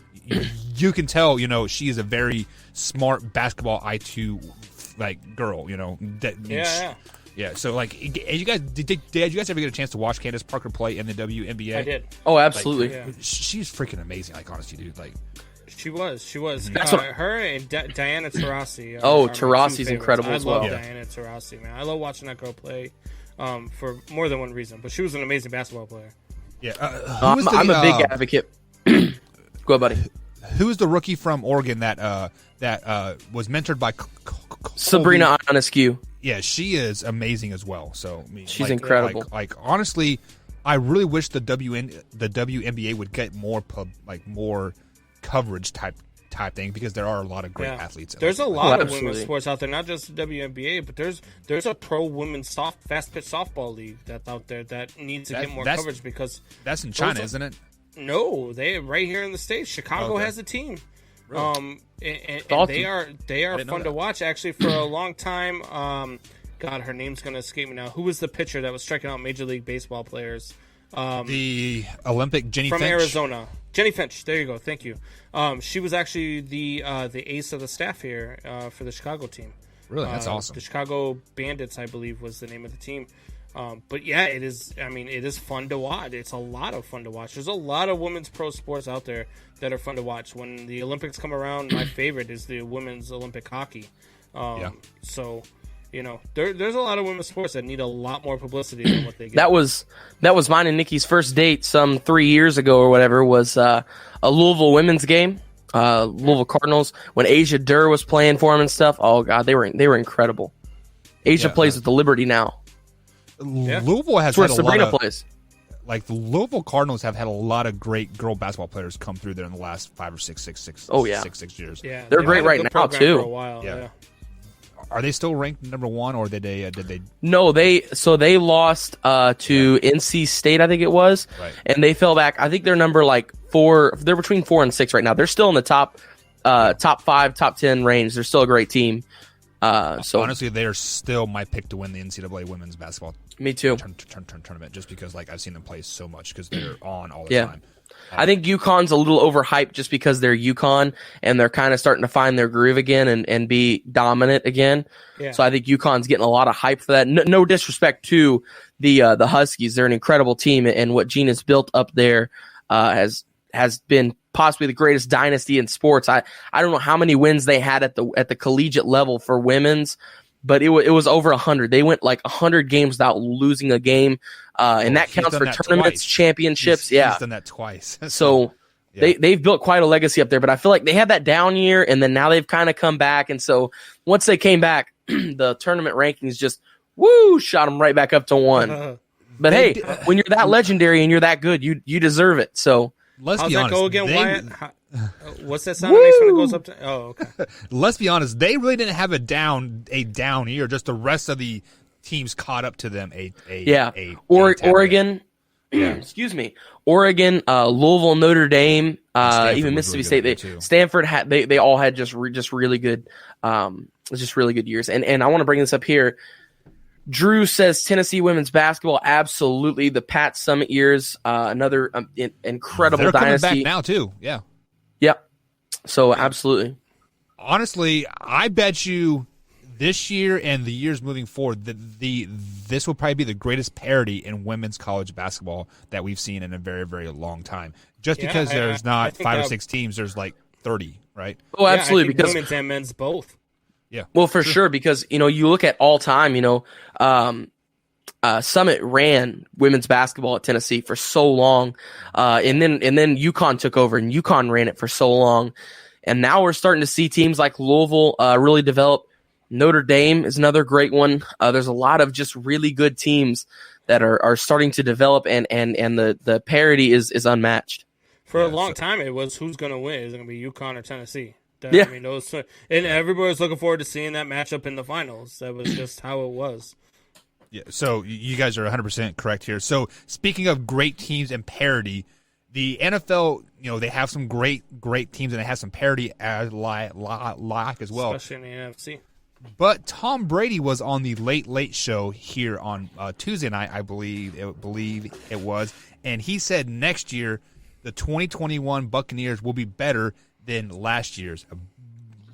you can tell she is a very smart basketball IQ like girl, Yeah, so like, did you guys ever get a chance to watch Candace Parker play in the WNBA? I did. Oh, absolutely. Like, she's freaking amazing. Like honestly, dude, like. She was. That's her and Diana Taurasi. Taurasi's incredible as well. I love Diana Taurasi, man. I love watching that girl play for more than one reason. But she was an amazing basketball player. Yeah. I'm a big advocate. Go ahead, buddy. Who is the rookie from Oregon that was mentored by Sabrina Ionescu? Yeah, she is amazing as well. So she's incredible. Like honestly, I really wish the WNBA would get more more coverage type thing, because there are a lot of great athletes. There's a lot of women's sports out there, not just the WNBA, but there's a pro women's fast pitch softball league that's out there that needs to get more coverage, because that's in China, isn't it? No, they right here in the States. Chicago has a team. Really? And they are fun to watch actually for a long time. God, her name's gonna escape me now. Who was the pitcher that was striking out Major League Baseball players? The Olympic Jenny from Finch? Arizona. Jenny Finch. There you go. Thank you. She was actually the ace of the staff here for the Chicago team. Really, that's awesome. The Chicago Bandits, I believe, was the name of the team. But yeah, it is. I mean, it is fun to watch. It's a lot of fun to watch. There's a lot of women's pro sports out there that are fun to watch. When the Olympics come around, my favorite is the women's Olympic hockey. So. There's a lot of women's sports that need a lot more publicity than what they get. That was mine and Nikki's first date some 3 years ago or whatever, was a Louisville women's game, Louisville Cardinals, when Asia Durr was playing for them and stuff. Oh God, they were incredible. Asia plays with the Liberty now. Louisville has where had Sabrina plays. Like the Louisville Cardinals have had a lot of great girl basketball players come through there in the last 5 or 6 years. Yeah, they're great right now too. For a while, yeah. Are they still ranked number one, or did they? No, they lost to NC State, I think it was, and they fell back. I think they're number 4. They're between 4 and 6 right now. They're still in the top 5, top 10 range. They're still a great team. So honestly, they are still my pick to win the NCAA women's basketball. Me too. Tournament, just because I've seen them play so much because they're on all the time. I think UConn's a little overhyped just because they're UConn and they're kind of starting to find their groove again and be dominant again. Yeah. So I think UConn's getting a lot of hype for that. No disrespect to the Huskies. They're an incredible team, and what Gina's built up there has been possibly the greatest dynasty in sports. I don't know how many wins they had at the collegiate level for women's, but it was over 100. They went 100 games without losing a game, and that counts for tournaments, championships. He's done that twice. So they've built quite a legacy up there. But I feel like they had that down year, and then now they've kind of come back. And so once they came back, the tournament rankings just shot them right back up to 1. But hey, when you're that legendary and you're that good, you deserve it. So let's how's be that honest. Go again, Wyatt? What's that sound that makes when it goes up to? Oh, okay. Let's be honest. They really didn't have a down year. Just the rest of the teams caught up to them. Oregon. Excuse me. Oregon, Louisville, Notre Dame, even Mississippi State. Stanford had they all had just really good, really good years. And I want to bring this up here. Drew says Tennessee women's basketball, absolutely. The Pat Summitt years, another incredible dynasty. They're coming back now too. Yeah. Yep. So absolutely. Honestly, I bet you this year and the years moving forward, this will probably be the greatest parity in women's college basketball that we've seen in a very, very long time. Just because there's not 5 or 6 teams, there's like 30, right? Oh, absolutely. Because women's and men's both. Yeah. Well, for sure, because you look at all time. Summitt ran women's basketball at Tennessee for so long, and then UConn took over, and UConn ran it for so long, and now we're starting to see teams like Louisville really develop. Notre Dame is another great one. There's a lot of just really good teams that are starting to develop, and the parity is unmatched. For a long time, it was who's going to win. Is it going to be UConn or Tennessee? Yeah. I mean, and everybody was looking forward to seeing that matchup in the finals. That was just how it was. Yeah. So you guys are 100% correct here. So speaking of great teams and parity, the NFL, they have some great teams, and they have some parity as like as well, especially in the NFC. But Tom Brady was on the Late Show here on Tuesday night, I believe it was, and he said next year the 2021 Buccaneers will be better than last year's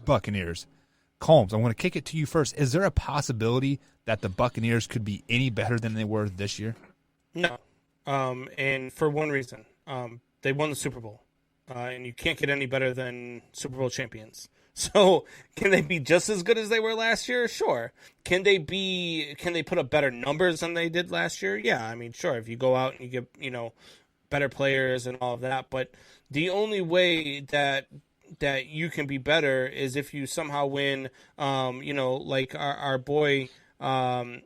Buccaneers. Combs, I'm going to kick it to you first. Is there a possibility that the Buccaneers could be any better than they were this year? No, and for one reason, they won the Super Bowl, and you can't get any better than Super Bowl champions. So can they be just as good as they were last year? Sure. Can they put up better numbers than they did last year? Yeah. I mean, sure. If you go out and you get, better players and all of that, but the only way that you can be better is if you somehow win, like our boy, like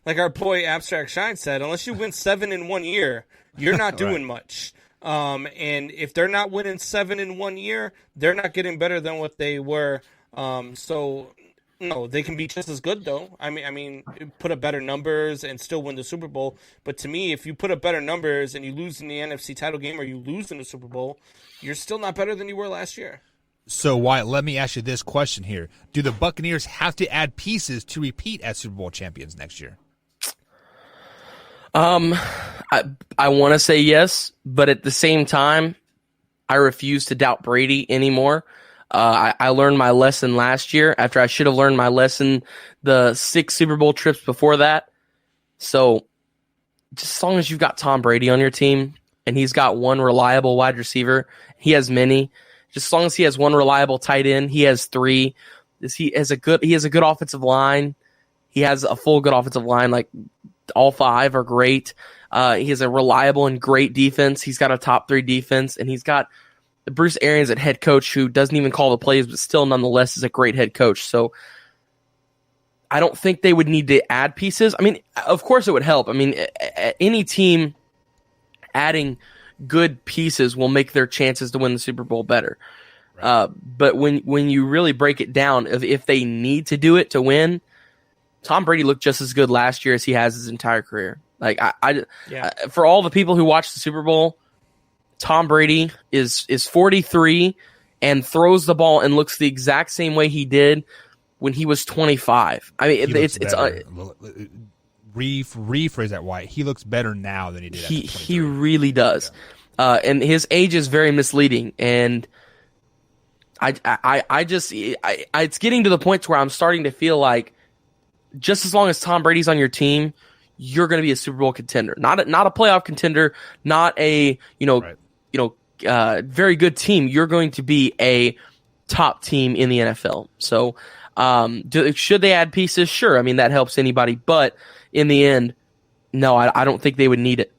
our boy Abstract Shine said, unless you win 7 in 1 year, you're not doing much. And if they're not winning 7 in 1 year, they're not getting better than what they were. So no, they can be just as good though. I mean, put up better numbers and still win the Super Bowl. But to me, if you put up better numbers and you lose in the NFC title game or you lose in the Super Bowl, you're still not better than you were last year. So Wyatt, let me ask you this question here: do the Buccaneers have to add pieces to repeat as Super Bowl champions next year? I want to say yes, but at the same time, I refuse to doubt Brady anymore. I learned my lesson last year after I should have learned my lesson the 6 Super Bowl trips before that. So just as long as you've got Tom Brady on your team and he's got one reliable wide receiver, he has many. Just as long as he has one reliable tight end, he has 3. He has a good offensive line. He has a full good offensive line. Like all 5 are great. He has a reliable and great defense. He's got a top 3 defense, and he's got Bruce Arians at head coach, who doesn't even call the plays, but still nonetheless is a great head coach. So I don't think they would need to add pieces. I mean, of course it would help. I mean, any team adding good pieces will make their chances to win the Super Bowl better. Right. But when you really break it down, if they need to do it to win, Tom Brady looked just as good last year as he has his entire career. Like for all the people who watch the Super Bowl, Tom Brady is 43 and throws the ball and looks the exact same way he did when he was 25. I mean, rephrase that, White. He looks better now than he did. He really does, and his age is very misleading. And it's getting to the point where I'm starting to feel like just as long as Tom Brady's on your team, you're going to be a Super Bowl contender, not a playoff contender, not a very good team. You're going to be a top team in the NFL. So, should they add pieces? Sure. I mean, that helps anybody, but in the end, no, I don't think they would need it.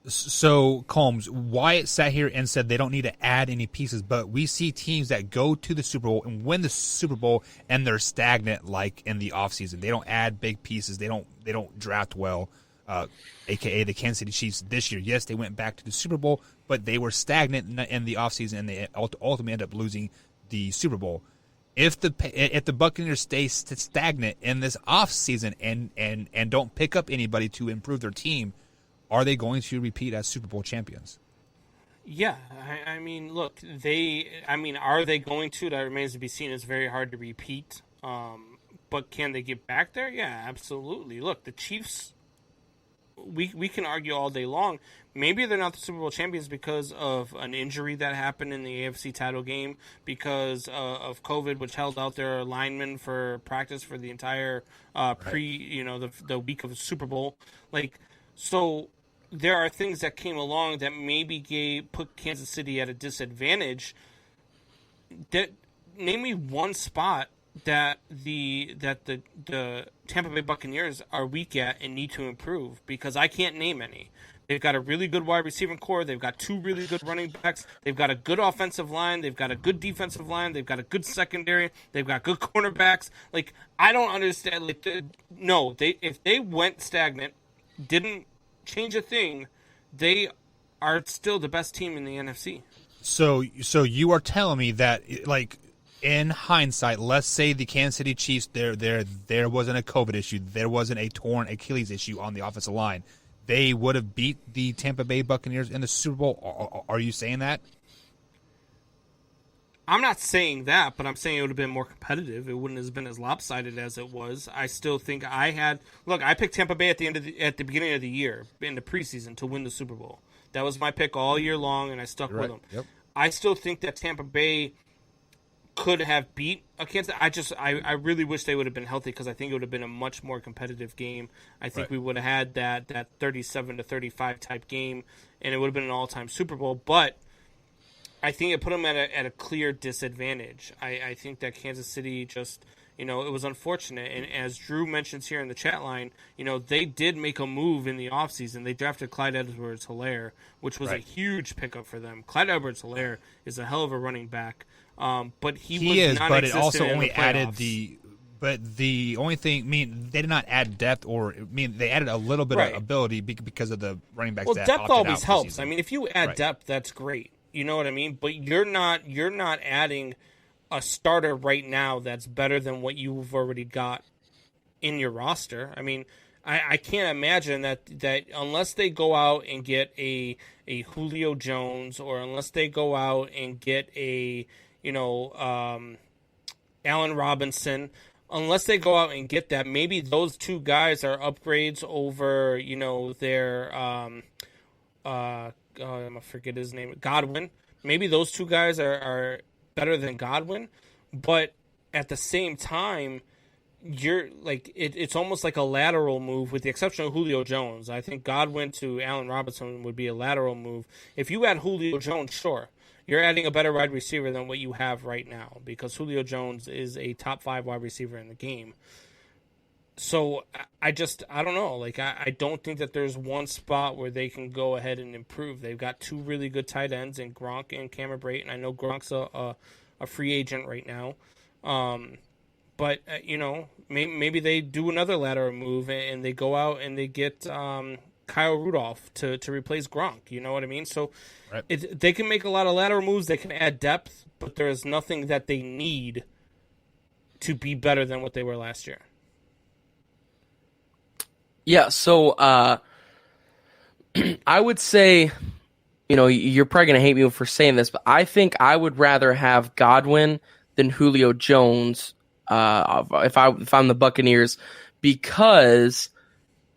So, Combs, Wyatt sat here and said they don't need to add any pieces, but we see teams that go to the Super Bowl and win the Super Bowl and they're stagnant like in the offseason. They don't add big pieces. They don't draft well, a.k.a. the Kansas City Chiefs this year. Yes, they went back to the Super Bowl, but they were stagnant in the offseason and they ultimately ended up losing the Super Bowl. if the Buccaneers stay stagnant in this offseason and don't pick up anybody to improve their team, are they going to repeat as Super Bowl champions? Yeah, I mean, look, are they going to? That remains to be seen. It's very hard to repeat. But can they get back there? Yeah, absolutely. Look, the Chiefs, we can argue all day long. Maybe they're not the Super Bowl champions because of an injury that happened in the AFC title game, because of COVID, which held out their linemen for practice for the entire the week of the Super Bowl. So there are things that came along that maybe put Kansas City at a disadvantage. Name me one spot that the Tampa Bay Buccaneers are weak at and need to improve, because I can't name any. They've got a really good wide receiving core. They've got 2 really good running backs. They've got a good offensive line. They've got a good defensive line. They've got a good secondary. They've got good cornerbacks. I don't understand. If they went stagnant, didn't change a thing, they are still the best team in the NFC. So you are telling me that, in hindsight, let's say the Kansas City Chiefs, there wasn't a COVID issue, there wasn't a torn Achilles issue on the offensive line, they would have beat the Tampa Bay Buccaneers in the Super Bowl? Are you saying that? I'm not saying that, but I'm saying it would have been more competitive. It wouldn't have been as lopsided as it was. I still think I picked Tampa Bay at the beginning of the year in the preseason to win the Super Bowl. That was my pick all year long, and I stuck with them. Yep. I still think that Tampa Bay could have beat a Kansas. I really wish they would have been healthy, because I think it would have been a much more competitive game. I think we would have had that 37-35 type game, and it would have been an all-time Super Bowl. But I think it put them at a clear disadvantage. I think that Kansas City just, it was unfortunate. And as Drew mentions here in the chat line, they did make a move in the offseason. They drafted Clyde Edwards-Helaire, which was a huge pickup for them. Clyde Edwards-Helaire is a hell of a running back. But he is, but it also only added the only thing, they did not add depth, they added a little bit of ability because of the running backs. Well, depth always helps. If you add depth, that's great. You know what I mean? But you're not adding a starter right now that's better than what you've already got in your roster. I can't imagine that unless they go out and get a Julio Jones, or unless they go out and get a Allen Robinson, unless they go out and get that, maybe those 2 guys are upgrades over, their I forget his name, Godwin. Maybe those 2 guys are better than Godwin, but at the same time, you're it's almost like a lateral move, with the exception of Julio Jones. I think Godwin to Allen Robinson would be a lateral move. If you add Julio Jones, sure, you're adding a better wide receiver than what you have right now, because Julio Jones is a top 5 wide receiver in the game. So I don't know. I don't think that there's one spot where they can go ahead and improve. They've got 2 really good tight ends in Gronk and Cameron Brate, and I know Gronk's a free agent right now. But maybe they do another lateral move and they go out and they get Kyle Rudolph to replace Gronk. You know what I mean? So they can make a lot of lateral moves. They can add depth, but there is nothing that they need to be better than what they were last year. Yeah, so I would say, you're probably going to hate me for saying this, but I think I would rather have Godwin than Julio Jones if I'm the Buccaneers, because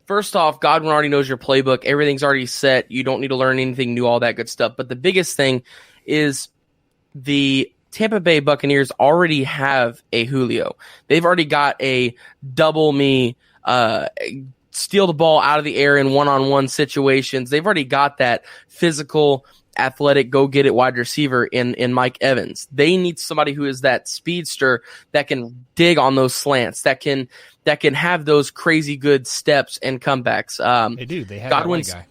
first off, Godwin already knows your playbook. Everything's already set. You don't need to learn anything new, all that good stuff. But the biggest thing is the Tampa Bay Buccaneers already have a Julio. They've already got a double me, steal the ball out of the air in one-on-one situations. They've already got that physical, athletic, go-get-it wide receiver in Mike Evans. They need somebody who is that speedster that can dig on those slants, that can have those crazy good steps and comebacks. They do. They have Godwin's, that one guy.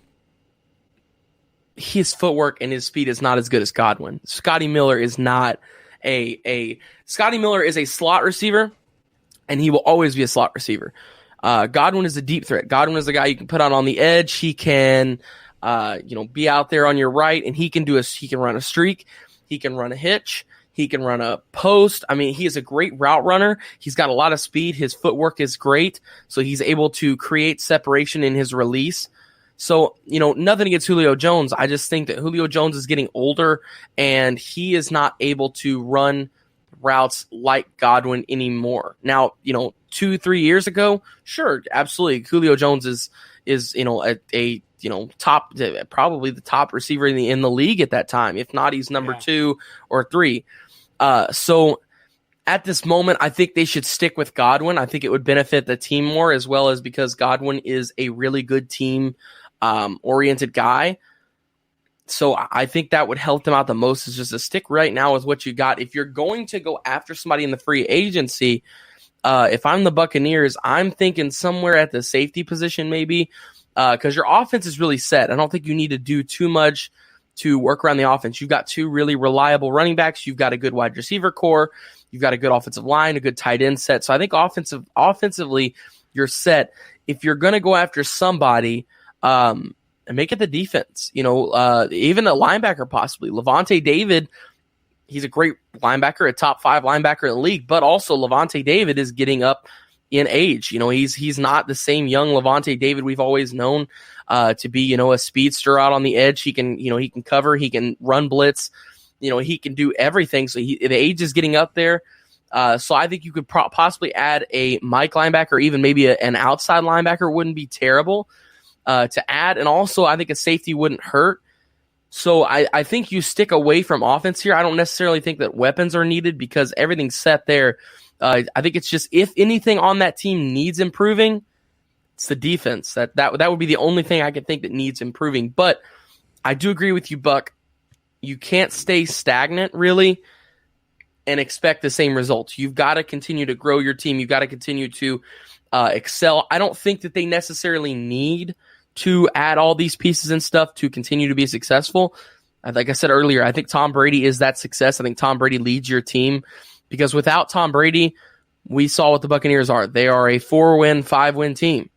His footwork and his speed is not as good as Godwin. Scotty Miller is not Scotty Miller is a slot receiver, and he will always be a slot receiver. Godwin is a deep threat. Godwin is the guy you can put out on the edge. He can, be out there on your right, and he can run a streak. He can run a hitch. He can run a post. I mean, he is a great route runner. He's got a lot of speed. His footwork is great. So he's able to create separation in his release. So, nothing against Julio Jones. I just think that Julio Jones is getting older and he is not able to run routes like Godwin anymore. Now, 2-3 years ago, sure, absolutely. Julio Jones is a top, probably the top receiver in the league at that time. If not, he's number 2 or 3. So at this moment, I think they should stick with Godwin. I think it would benefit the team more, as well as because Godwin is a really good team oriented guy. So I think that would help them out the most, is just to stick right now with what you got. If you're going to go after somebody in the free agency, if I'm the Buccaneers, I'm thinking somewhere at the safety position maybe, because your offense is really set. I don't think you need to do too much to work around the offense. You've got 2 really reliable running backs. You've got a good wide receiver core. You've got a good offensive line, a good tight end set. So I think offensively, you're set. If you're going to go after somebody, and make it the defense, even a linebacker possibly. Levante David, he's a great linebacker, a top 5 linebacker in the league, but also Levante David is getting up in age. He's not the same young Levante David we've always known to be, a speedster out on the edge. He can cover, he can run blitz, he can do everything. So the age is getting up there. So I think you could possibly add a Mike linebacker, or even maybe an outside linebacker wouldn't be terrible to add. And also I think a safety wouldn't hurt. So I think you stick away from offense here. I don't necessarily think that weapons are needed because everything's set there. I think it's just, if anything on that team needs improving, it's the defense. That would be the only thing I could think that needs improving. But I do agree with you, Buck. You can't stay stagnant, really, and expect the same results. You've got to continue to grow your team. You've got to continue to excel. I don't think that they necessarily need to add all these pieces and stuff to continue to be successful. Like I said earlier, I think Tom Brady is that success. I think Tom Brady leads your team, because without Tom Brady, we saw what the Buccaneers are. They are a 4-win, 5-win team.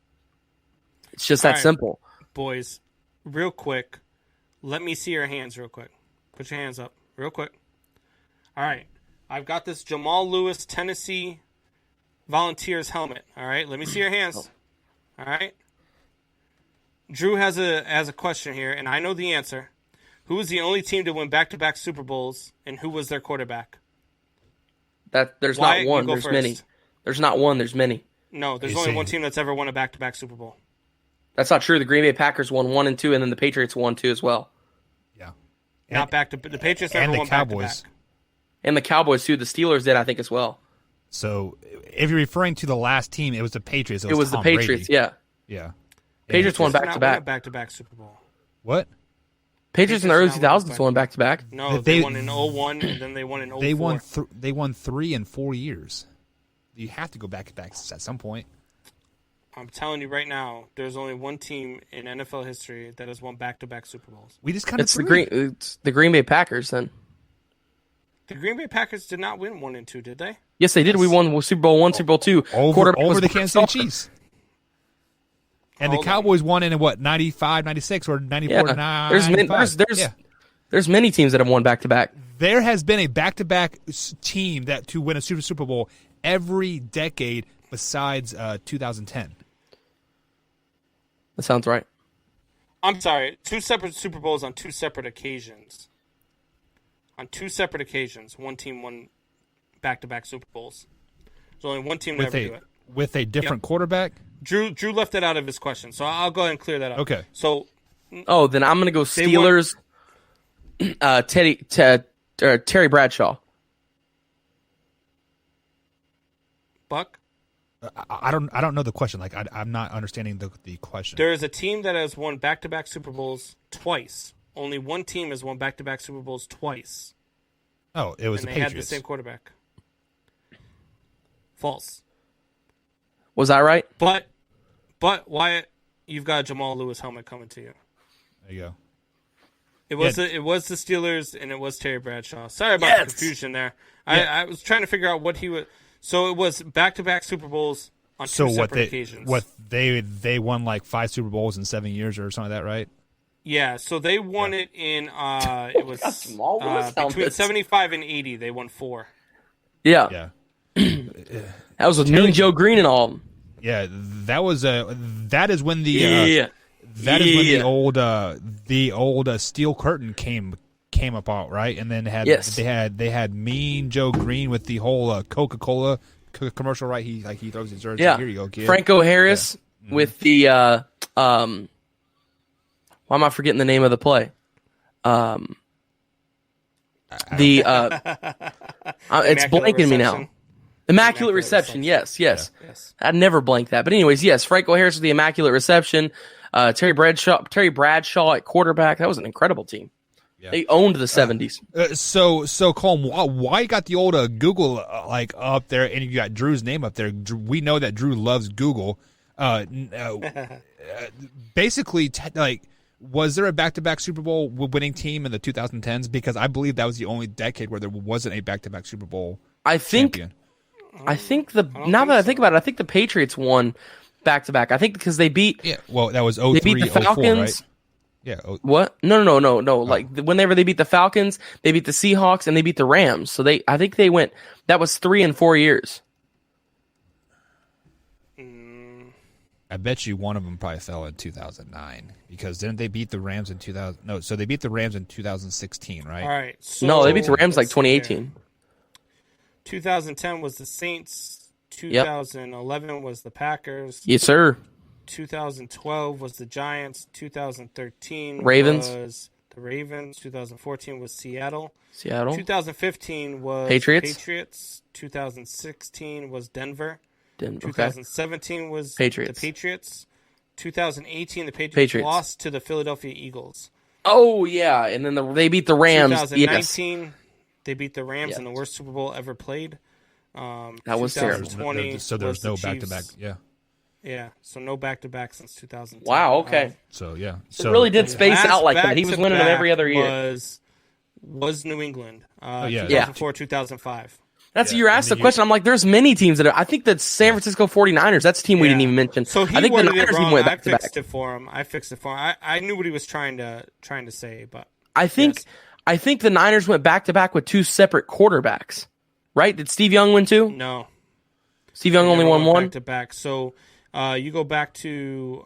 It's just that simple. Boys, real quick, let me see your hands real quick. Put your hands up real quick. All right. I've got this Jamal Lewis Tennessee Volunteers helmet. All right. Let me see your hands. All right. Drew has a question here, and I know the answer. Who was the only team to win back-to-back Super Bowls, and who was their quarterback? There's not one. There's first. Many. There's not one. There's many. No, there's only one team that's ever won a back-to-back Super Bowl. That's not true. The Green Bay Packers won 1 and 2, and then the Patriots won 2 as well. Yeah. Not back to the Patriots never won back-to-back. And the Cowboys too. The Steelers did, I think, as well. So, if you're referring to the last team, it was the Patriots. It was the Patriots. Brady. Yeah. Patriots won back-to-back. Back-to-back Super Bowl. What? Patriots in the early 2000s won back-to-back. No, they won in 2001, and then they won in 2004. They won 3 in 4 years. You have to go back-to-back at some point. I'm telling you right now, there's only one team in NFL history that has won back-to-back Super Bowls. We just kind of it's the Green Bay Packers then. The Green Bay Packers did not win 1 and 2, did they? Yes, they did. We won Super Bowl 1, Super Bowl 2. Over the Kansas City Chiefs. And the Cowboys won in 95, 96, or 94, 95. There's many teams that have won back-to-back. There has been a back-to-back team to win a Super Bowl every decade besides 2010. That sounds right. I'm sorry. 2 separate Super Bowls on 2 separate occasions. On 2 separate occasions, one team won back-to-back Super Bowls. There's only one team that ever do it. With a different quarterback? Drew left it out of his question, so I'll go ahead and clear that up. Okay. So, then I'm going to go Steelers. Terry Bradshaw. Buck. I don't know the question. Like I'm not understanding the question. There is a team that has won back-to-back Super Bowls twice. Only one team has won back-to-back Super Bowls twice. Oh, it was the Patriots. They had the same quarterback. False. Was I right? But Wyatt, you've got a Jamal Lewis helmet coming to you. There you go. It was the Steelers and it was Terry Bradshaw. Sorry about the confusion there. I was trying to figure out what he would. So it was back-to-back Super Bowls on 2 separate occasions. What they won like 5 Super Bowls in 7 years or something like that, right? Yeah, so they won it in it was small Lewis between helmets. 75 and 80. They won 4. Yeah. That was with Mean Joe Green and all of them. Yeah, that is when the when the old steel curtain came about, right? And then they had Mean Joe Green with the whole Coca-Cola commercial, right? He throws his jersey. Yeah. Here you go, kid. Franco Harris with the why am I forgetting the name of the play? It's blanking me now. Immaculate Reception. Yes. I'd never blank that. But anyways, yes, Franco Harris with the Immaculate Reception. Terry Bradshaw at quarterback. That was an incredible team. Yeah. They owned the 70s. So Colm, why you got the old Google up there, and you got Drew's name up there? We know that Drew loves Google. Basically, was there a back-to-back Super Bowl winning team in the 2010s? Because I believe that was the only decade where there wasn't a back-to-back Super Bowl champion. I think I think about it, I think the Patriots won back-to-back. I think because they beat. Yeah, well, that was 03, they beat the Falcons. 04, right? Yeah. What? No. Like whenever they beat the Falcons, they beat the Seahawks and they beat the Rams. So I think they went. That was 3 and 4 years. I bet you one of them probably fell in 2009 because didn't they beat the Rams in 2000? No, so they beat the Rams in 2016, right? All right. So no, they beat the Rams like 2018. 2010 was the Saints. 2011 was the Packers. Yes, sir. 2012 was the Giants. 2013 Ravens. was the Ravens. 2014 was Seattle. 2015 was Patriots. 2016 was Denver. 2017 was Patriots. The Patriots. 2018 the Patriots lost to the Philadelphia Eagles. Oh yeah, and then they beat the Rams. 2019 they beat the Rams in the worst Super Bowl ever played. That was terrible. So there's no back-to-back. Yeah, so no back-to-back since 2010. Wow, okay. So yeah. So it really did space out like that. He was winning them every other year. Was New England. 2004, 2005. That's you asked the question. I'm like, there's many teams that I think the San Francisco 49ers, that's a team we didn't even mention. So I think the Niners even went back to back. I fixed it for him. I knew what he was trying to say, but I think the Niners went back to back with 2 separate quarterbacks. Right? Did Steve Young win 2? No. Steve Young only won 1? Back to back. So you go back to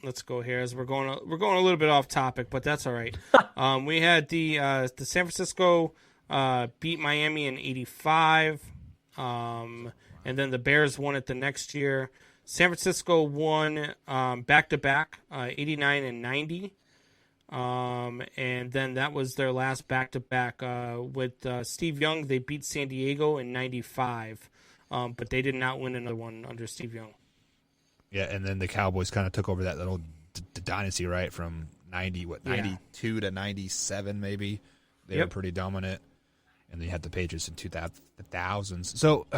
let's go here as we're going a little bit off topic, but that's all right. We had the San Francisco beat Miami in 85, and then the Bears won it the next year. San Francisco won back-to-back, 89 and 90, and then that was their last back-to-back. With Steve Young, they beat San Diego in 95, but they did not win another one under Steve Young. Yeah, and then the Cowboys kind of took over that little dynasty, right, from 92 to 97 maybe. They were pretty dominant. And then you had the Patriots in 2000s. So,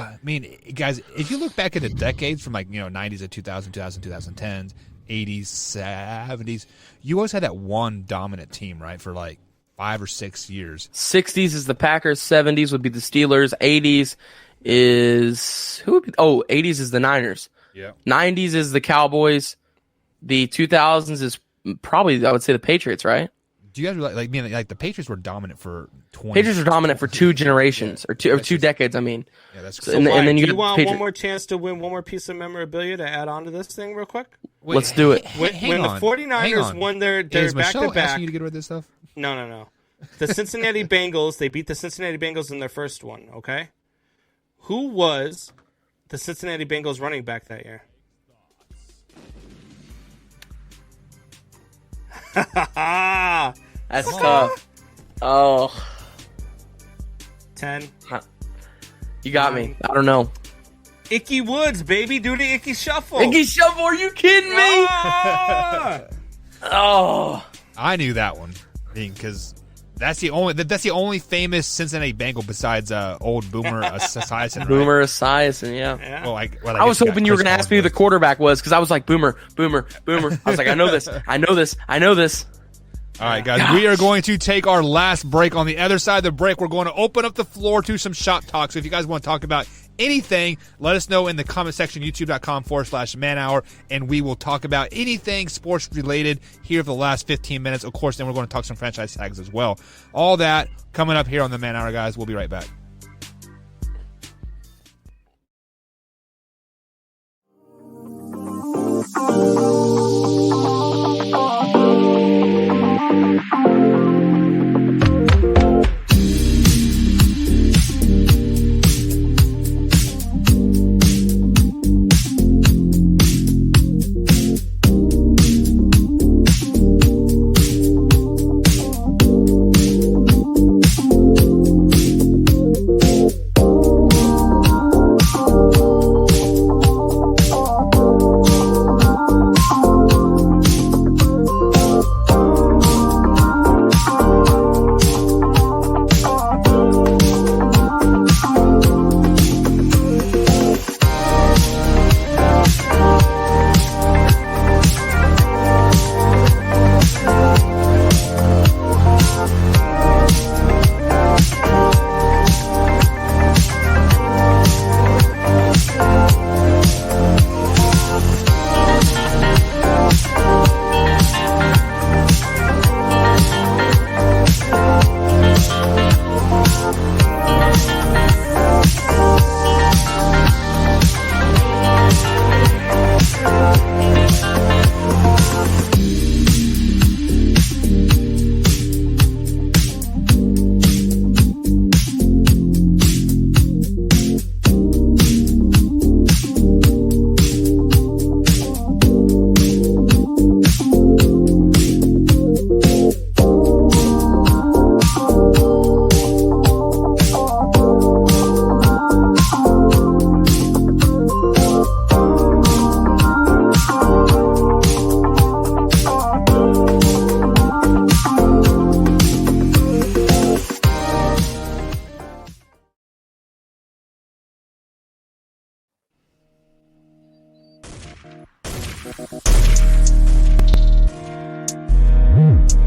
guys, if you look back at the decades from 90s to 2000, 2010s, 80s, 70s, you always had that one dominant team, right, for 5 or 6 years. 60s is the Packers. 70s would be the Steelers. 80s is who? 80s is the Niners. Yeah. 90s is the Cowboys. The 2000s is probably, I would say, the Patriots, right? Do you guys the Patriots were dominant for 20? Patriots were dominant for 2 generations or 2 decades. I mean, yeah, that's so. And then you want one more chance to win one more piece of memorabilia to add on to this thing, real quick. Wait, let's do it. When the 49ers won their back-to-back, asking you to get rid of this stuff? No. The Cincinnati Bengals. They beat the Cincinnati Bengals in their first one. Okay, who was the Cincinnati Bengals running back that year? That's tough. Oh. 10. You got me. I don't know. Ickey Woods, baby. Do the Ickey Shuffle. Ickey Shuffle? Are you kidding me? Oh. I knew that one. Because that's the only famous Cincinnati Bengal besides old Boomer Esiason. Right? Boomer Esiason, yeah. Well, I was hoping you were going to ask me who the quarterback was because I was like, Boomer. I was like, I know this. All right, guys, we are going to take our last break. On the other side of the break, we're going to open up the floor to some shop talk. So if you guys want to talk about anything, let us know in the comment section, youtube.com/manhour, and we will talk about anything sports related here for the last 15 minutes. Of course, then we're going to talk some franchise tags as well. All that coming up here on the Man Hour, guys. We'll be right back.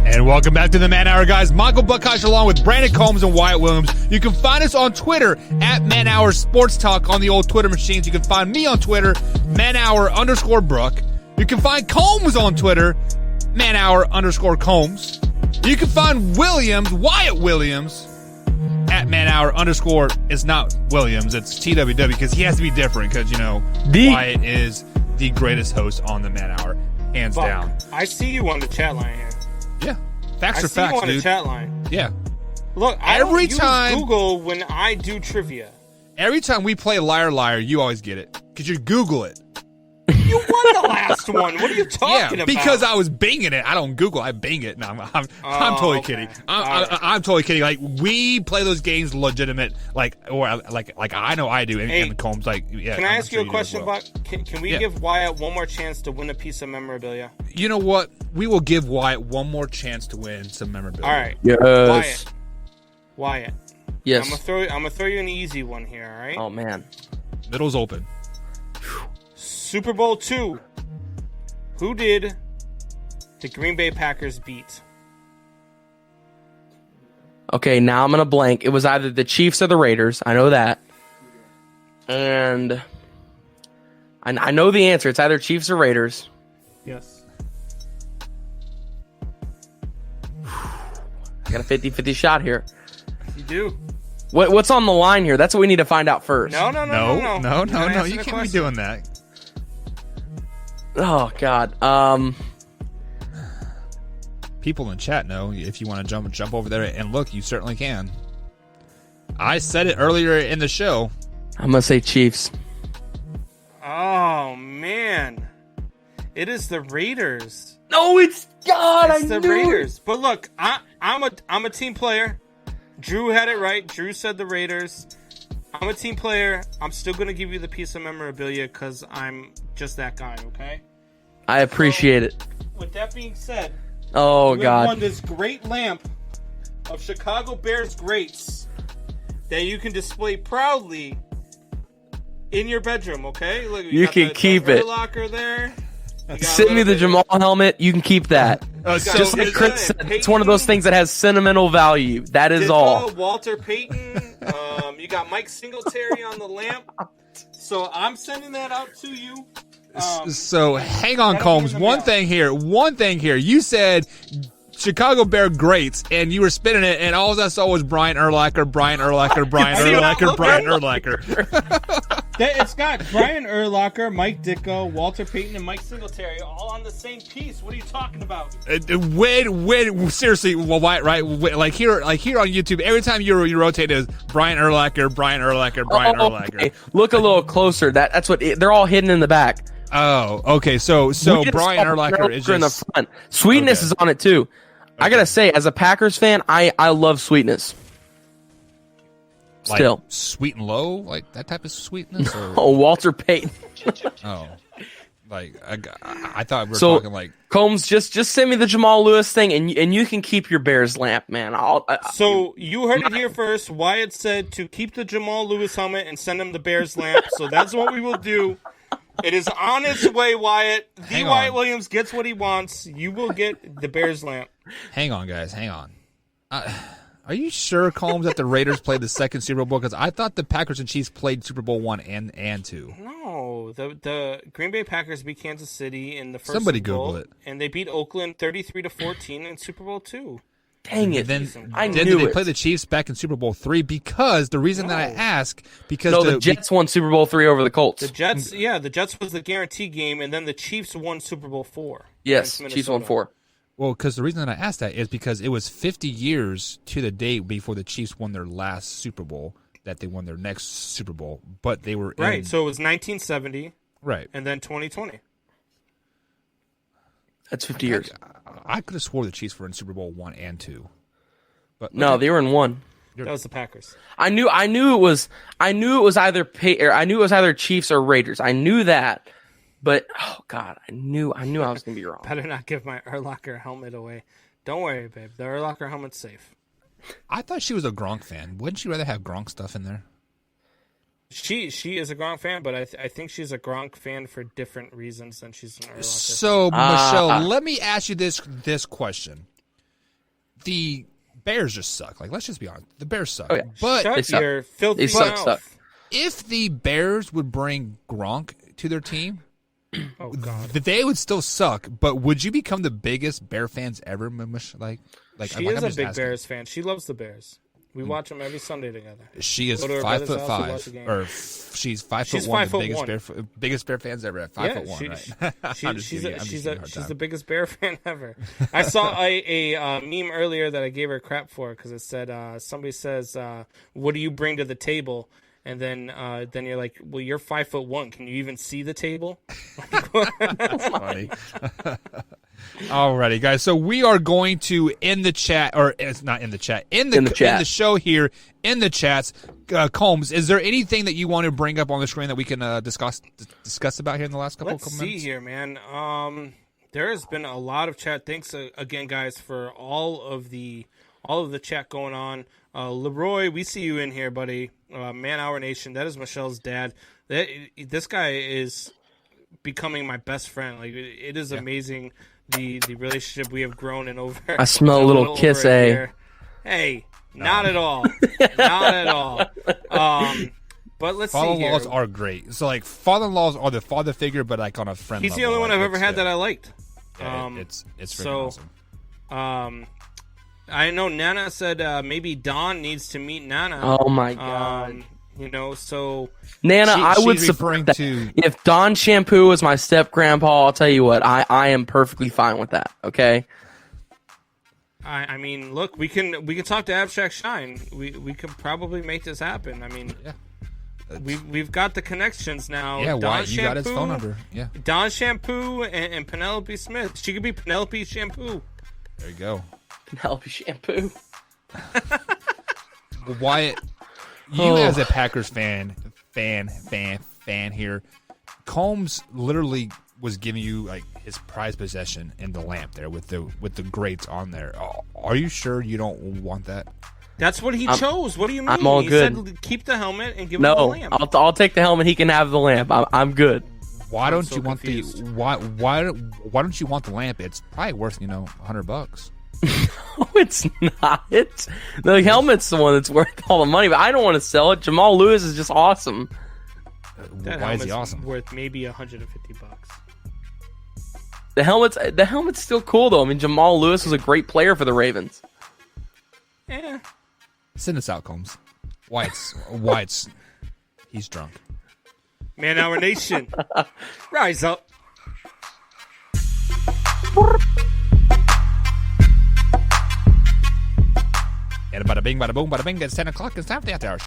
And welcome back to the Man Hour, guys. Michael Buckhouse along with Brandon Combs and Wyatt Williams. You can find us on Twitter at Man Hour Sports Talk on the old Twitter machines. You can find me on Twitter, manhour_Brooke. You can find Combs on Twitter, manhour_Combs. You can find Williams, Wyatt Williams, at manhour_ it's not Williams, it's TWW, because he has to be different, because, you know, Wyatt is the greatest host on the Man Hour, hands down. I see you on the chat line here. Yeah. Facts are facts, dude. I see you on the chat line. Yeah. Look, I don't use Google when I do trivia. Every time we play Liar Liar, you always get it, because you Google it. You won the last one. What are you talking about? Because I was binging it. I don't Google. I bing it. No, I'm totally kidding. I'm totally kidding. Like, we play those games legitimate. Like I know I do. And Combs, like, yeah. Can I ask you a question, Buck? Can we give Wyatt one more chance to win a piece of memorabilia? You know what? We will give Wyatt one more chance to win some memorabilia. All right. Yes. Wyatt. Yes. I'm gonna throw you an easy one here. All right. Oh man. Middle's open. Super Bowl II. Who did the Green Bay Packers beat? Okay, now I'm going to blank. It was either the Chiefs or the Raiders. I know that. And I know the answer. It's either Chiefs or Raiders. Yes. I got a 50-50 shot here. You do. What's on the line here? That's what we need to find out first. No. You can't be doing that. Oh, God. People in chat know if you want to jump over there and look, you certainly can. I said it earlier in the show. I'm going to say Chiefs. Oh, man. It is the Raiders. No, it's God. It's the Raiders. But look, I'm a team player. Drew had it right. Drew said the Raiders. I'm a team player. I'm still going to give you the piece of memorabilia because I'm just that guy, okay? I appreciate it. With that being said, oh, you God. won this great lamp of Chicago Bears greats that you can display proudly in your bedroom, okay? Look, you can keep it. Locker there. Send me the Jamal helmet. You can keep that. Just like Chris said, it's one of those things that has sentimental value. That is all. Walter Payton. You got Mike Singletary on the lamp. So I'm sending that out to you. So hang on, Combs. One thing here. You said Chicago Bear greats, and you were spinning it, and all I saw was Brian Urlacher. It's got Brian Urlacher, Mike Ditko, Walter Payton, and Mike Singletary all on the same piece. What are you talking about? When seriously, well, right? Like here on YouTube, every time you rotate, is Brian Urlacher. Okay. Look a little closer. That's what they're all hidden in the back. Oh, okay. So Brian Urlacher is just in the front. Sweetness is on it too. I gotta say, as a Packers fan, I love Sweetness. Still, like sweet and low, like that type of sweetness. Or? Oh, Walter Payton. Oh, like I thought we were talking like Combs. Just send me the Jamal Lewis thing, and you can keep your Bears lamp, man. So you heard it here first. Wyatt said to keep the Jamal Lewis helmet and send him the Bears lamp. So that's what we will do. It is on its way, Wyatt. Wyatt Williams gets what he wants. You will get the Bears lamp. Hang on, guys. Hang on. Are you sure, Combs, that the Raiders played the second Super Bowl? Because I thought the Packers and Chiefs played Super Bowl 1 and 2. No, the Green Bay Packers beat Kansas City in the first Somebody Super Bowl, Google it. And they beat Oakland 33-14 in Super Bowl 2. Dang it! Then did they play the Chiefs back in Super Bowl 3? Because the reason that I ask the Jets won Super Bowl 3 over the Colts. The Jets was the guarantee game, and then the Chiefs won Super Bowl 4. Yes, Chiefs won 4. Well, because the reason that I asked that is because it was 50 years to the date before the Chiefs won their last Super Bowl that they won their next Super Bowl, but they were right. So it was 1970, right, and then 2020. That's 50 years. I could have swore the Chiefs were in Super Bowl 1 and 2, but no, they were in 1. That was the Packers. I knew it was either Chiefs or Raiders. I knew that. But oh god, I knew I was gonna be wrong. Better not give my Urlacher helmet away. Don't worry, babe. The Urlacher helmet's safe. I thought she was a Gronk fan. Wouldn't she rather have Gronk stuff in there? She is a Gronk fan, but I think she's a Gronk fan for different reasons than she's an Urlacher. So Michelle, let me ask you this question: the Bears just suck. Like, let's just be honest, the Bears suck. Oh, yeah. But shut your filthy mouth. Suck. If the Bears would bring Gronk to their team. Oh God! They would still suck, but would you become the biggest Bear fans ever? Like she is a big Bears fan. She loves the Bears. We watch them every Sunday together. She is 5'5", or she's 5'1", biggest Bear fans ever. 5'1", right? She's the biggest Bear fan ever. I saw a meme earlier that I gave her crap for because it said somebody says, "What do you bring to the table?" And then you're like, well, you're 5'1". Can you even see the table? That's funny. Alrighty, guys. So we are going to end the chat, or it's not in the chat, in the show here, in the chats. Combs, is there anything that you want to bring up on the screen that we can discuss about here in the last couple of minutes? Let's see here, man. There has been a lot of chat. Thanks again, guys, for all of the chat going on. Leroy, we see you in here, buddy. Man Hour Nation, that is Michelle's dad. This guy is becoming my best friend. Like, it is amazing the relationship we have grown in over. I smell a little kiss, Hey, not at all. Not at all. But let's see here. Father-in-laws are great. So, like, father-in-laws are the father figure, but like on a friend He's level. the only one like, I've ever had that I liked. Yeah, it's freaking awesome. I know Nana said maybe Don needs to meet Nana. Oh my god! So Nana, I would support that. If Don Shampoo was my step grandpa, I'll tell you what, I am perfectly fine with that. Okay. I mean, look, we can talk to Abstract Shine. We could probably make this happen. I mean, we've got the connections now. Yeah, Don Shampoo, you got his phone number. Yeah, Don Shampoo and Penelope Smith. She could be Penelope Shampoo. There you go. Penelope Shampoo. Wyatt, you as a Packers fan here, Combs literally was giving you like his prized possession in the lamp there with the grates on there. Are you sure you don't want that? That's what he chose. What do you mean? I'm all good. He said keep the helmet and give him the lamp. I'll take the helmet. He can have the lamp. I'm good. Why don't you want the lamp? It's probably worth $100. No, it's not. The helmet's the one that's worth all the money, but I don't want to sell it. Jamal Lewis is just awesome. Why is he awesome? Worth maybe $150. The helmet's still cool though. I mean, Jamal Lewis was a great player for the Ravens. Yeah. Send us out, Combs. White's he's drunk. Man, our nation, rise up. And bada bing, bada boom, bada bing. It's 10 o'clock. It's time for the after hour.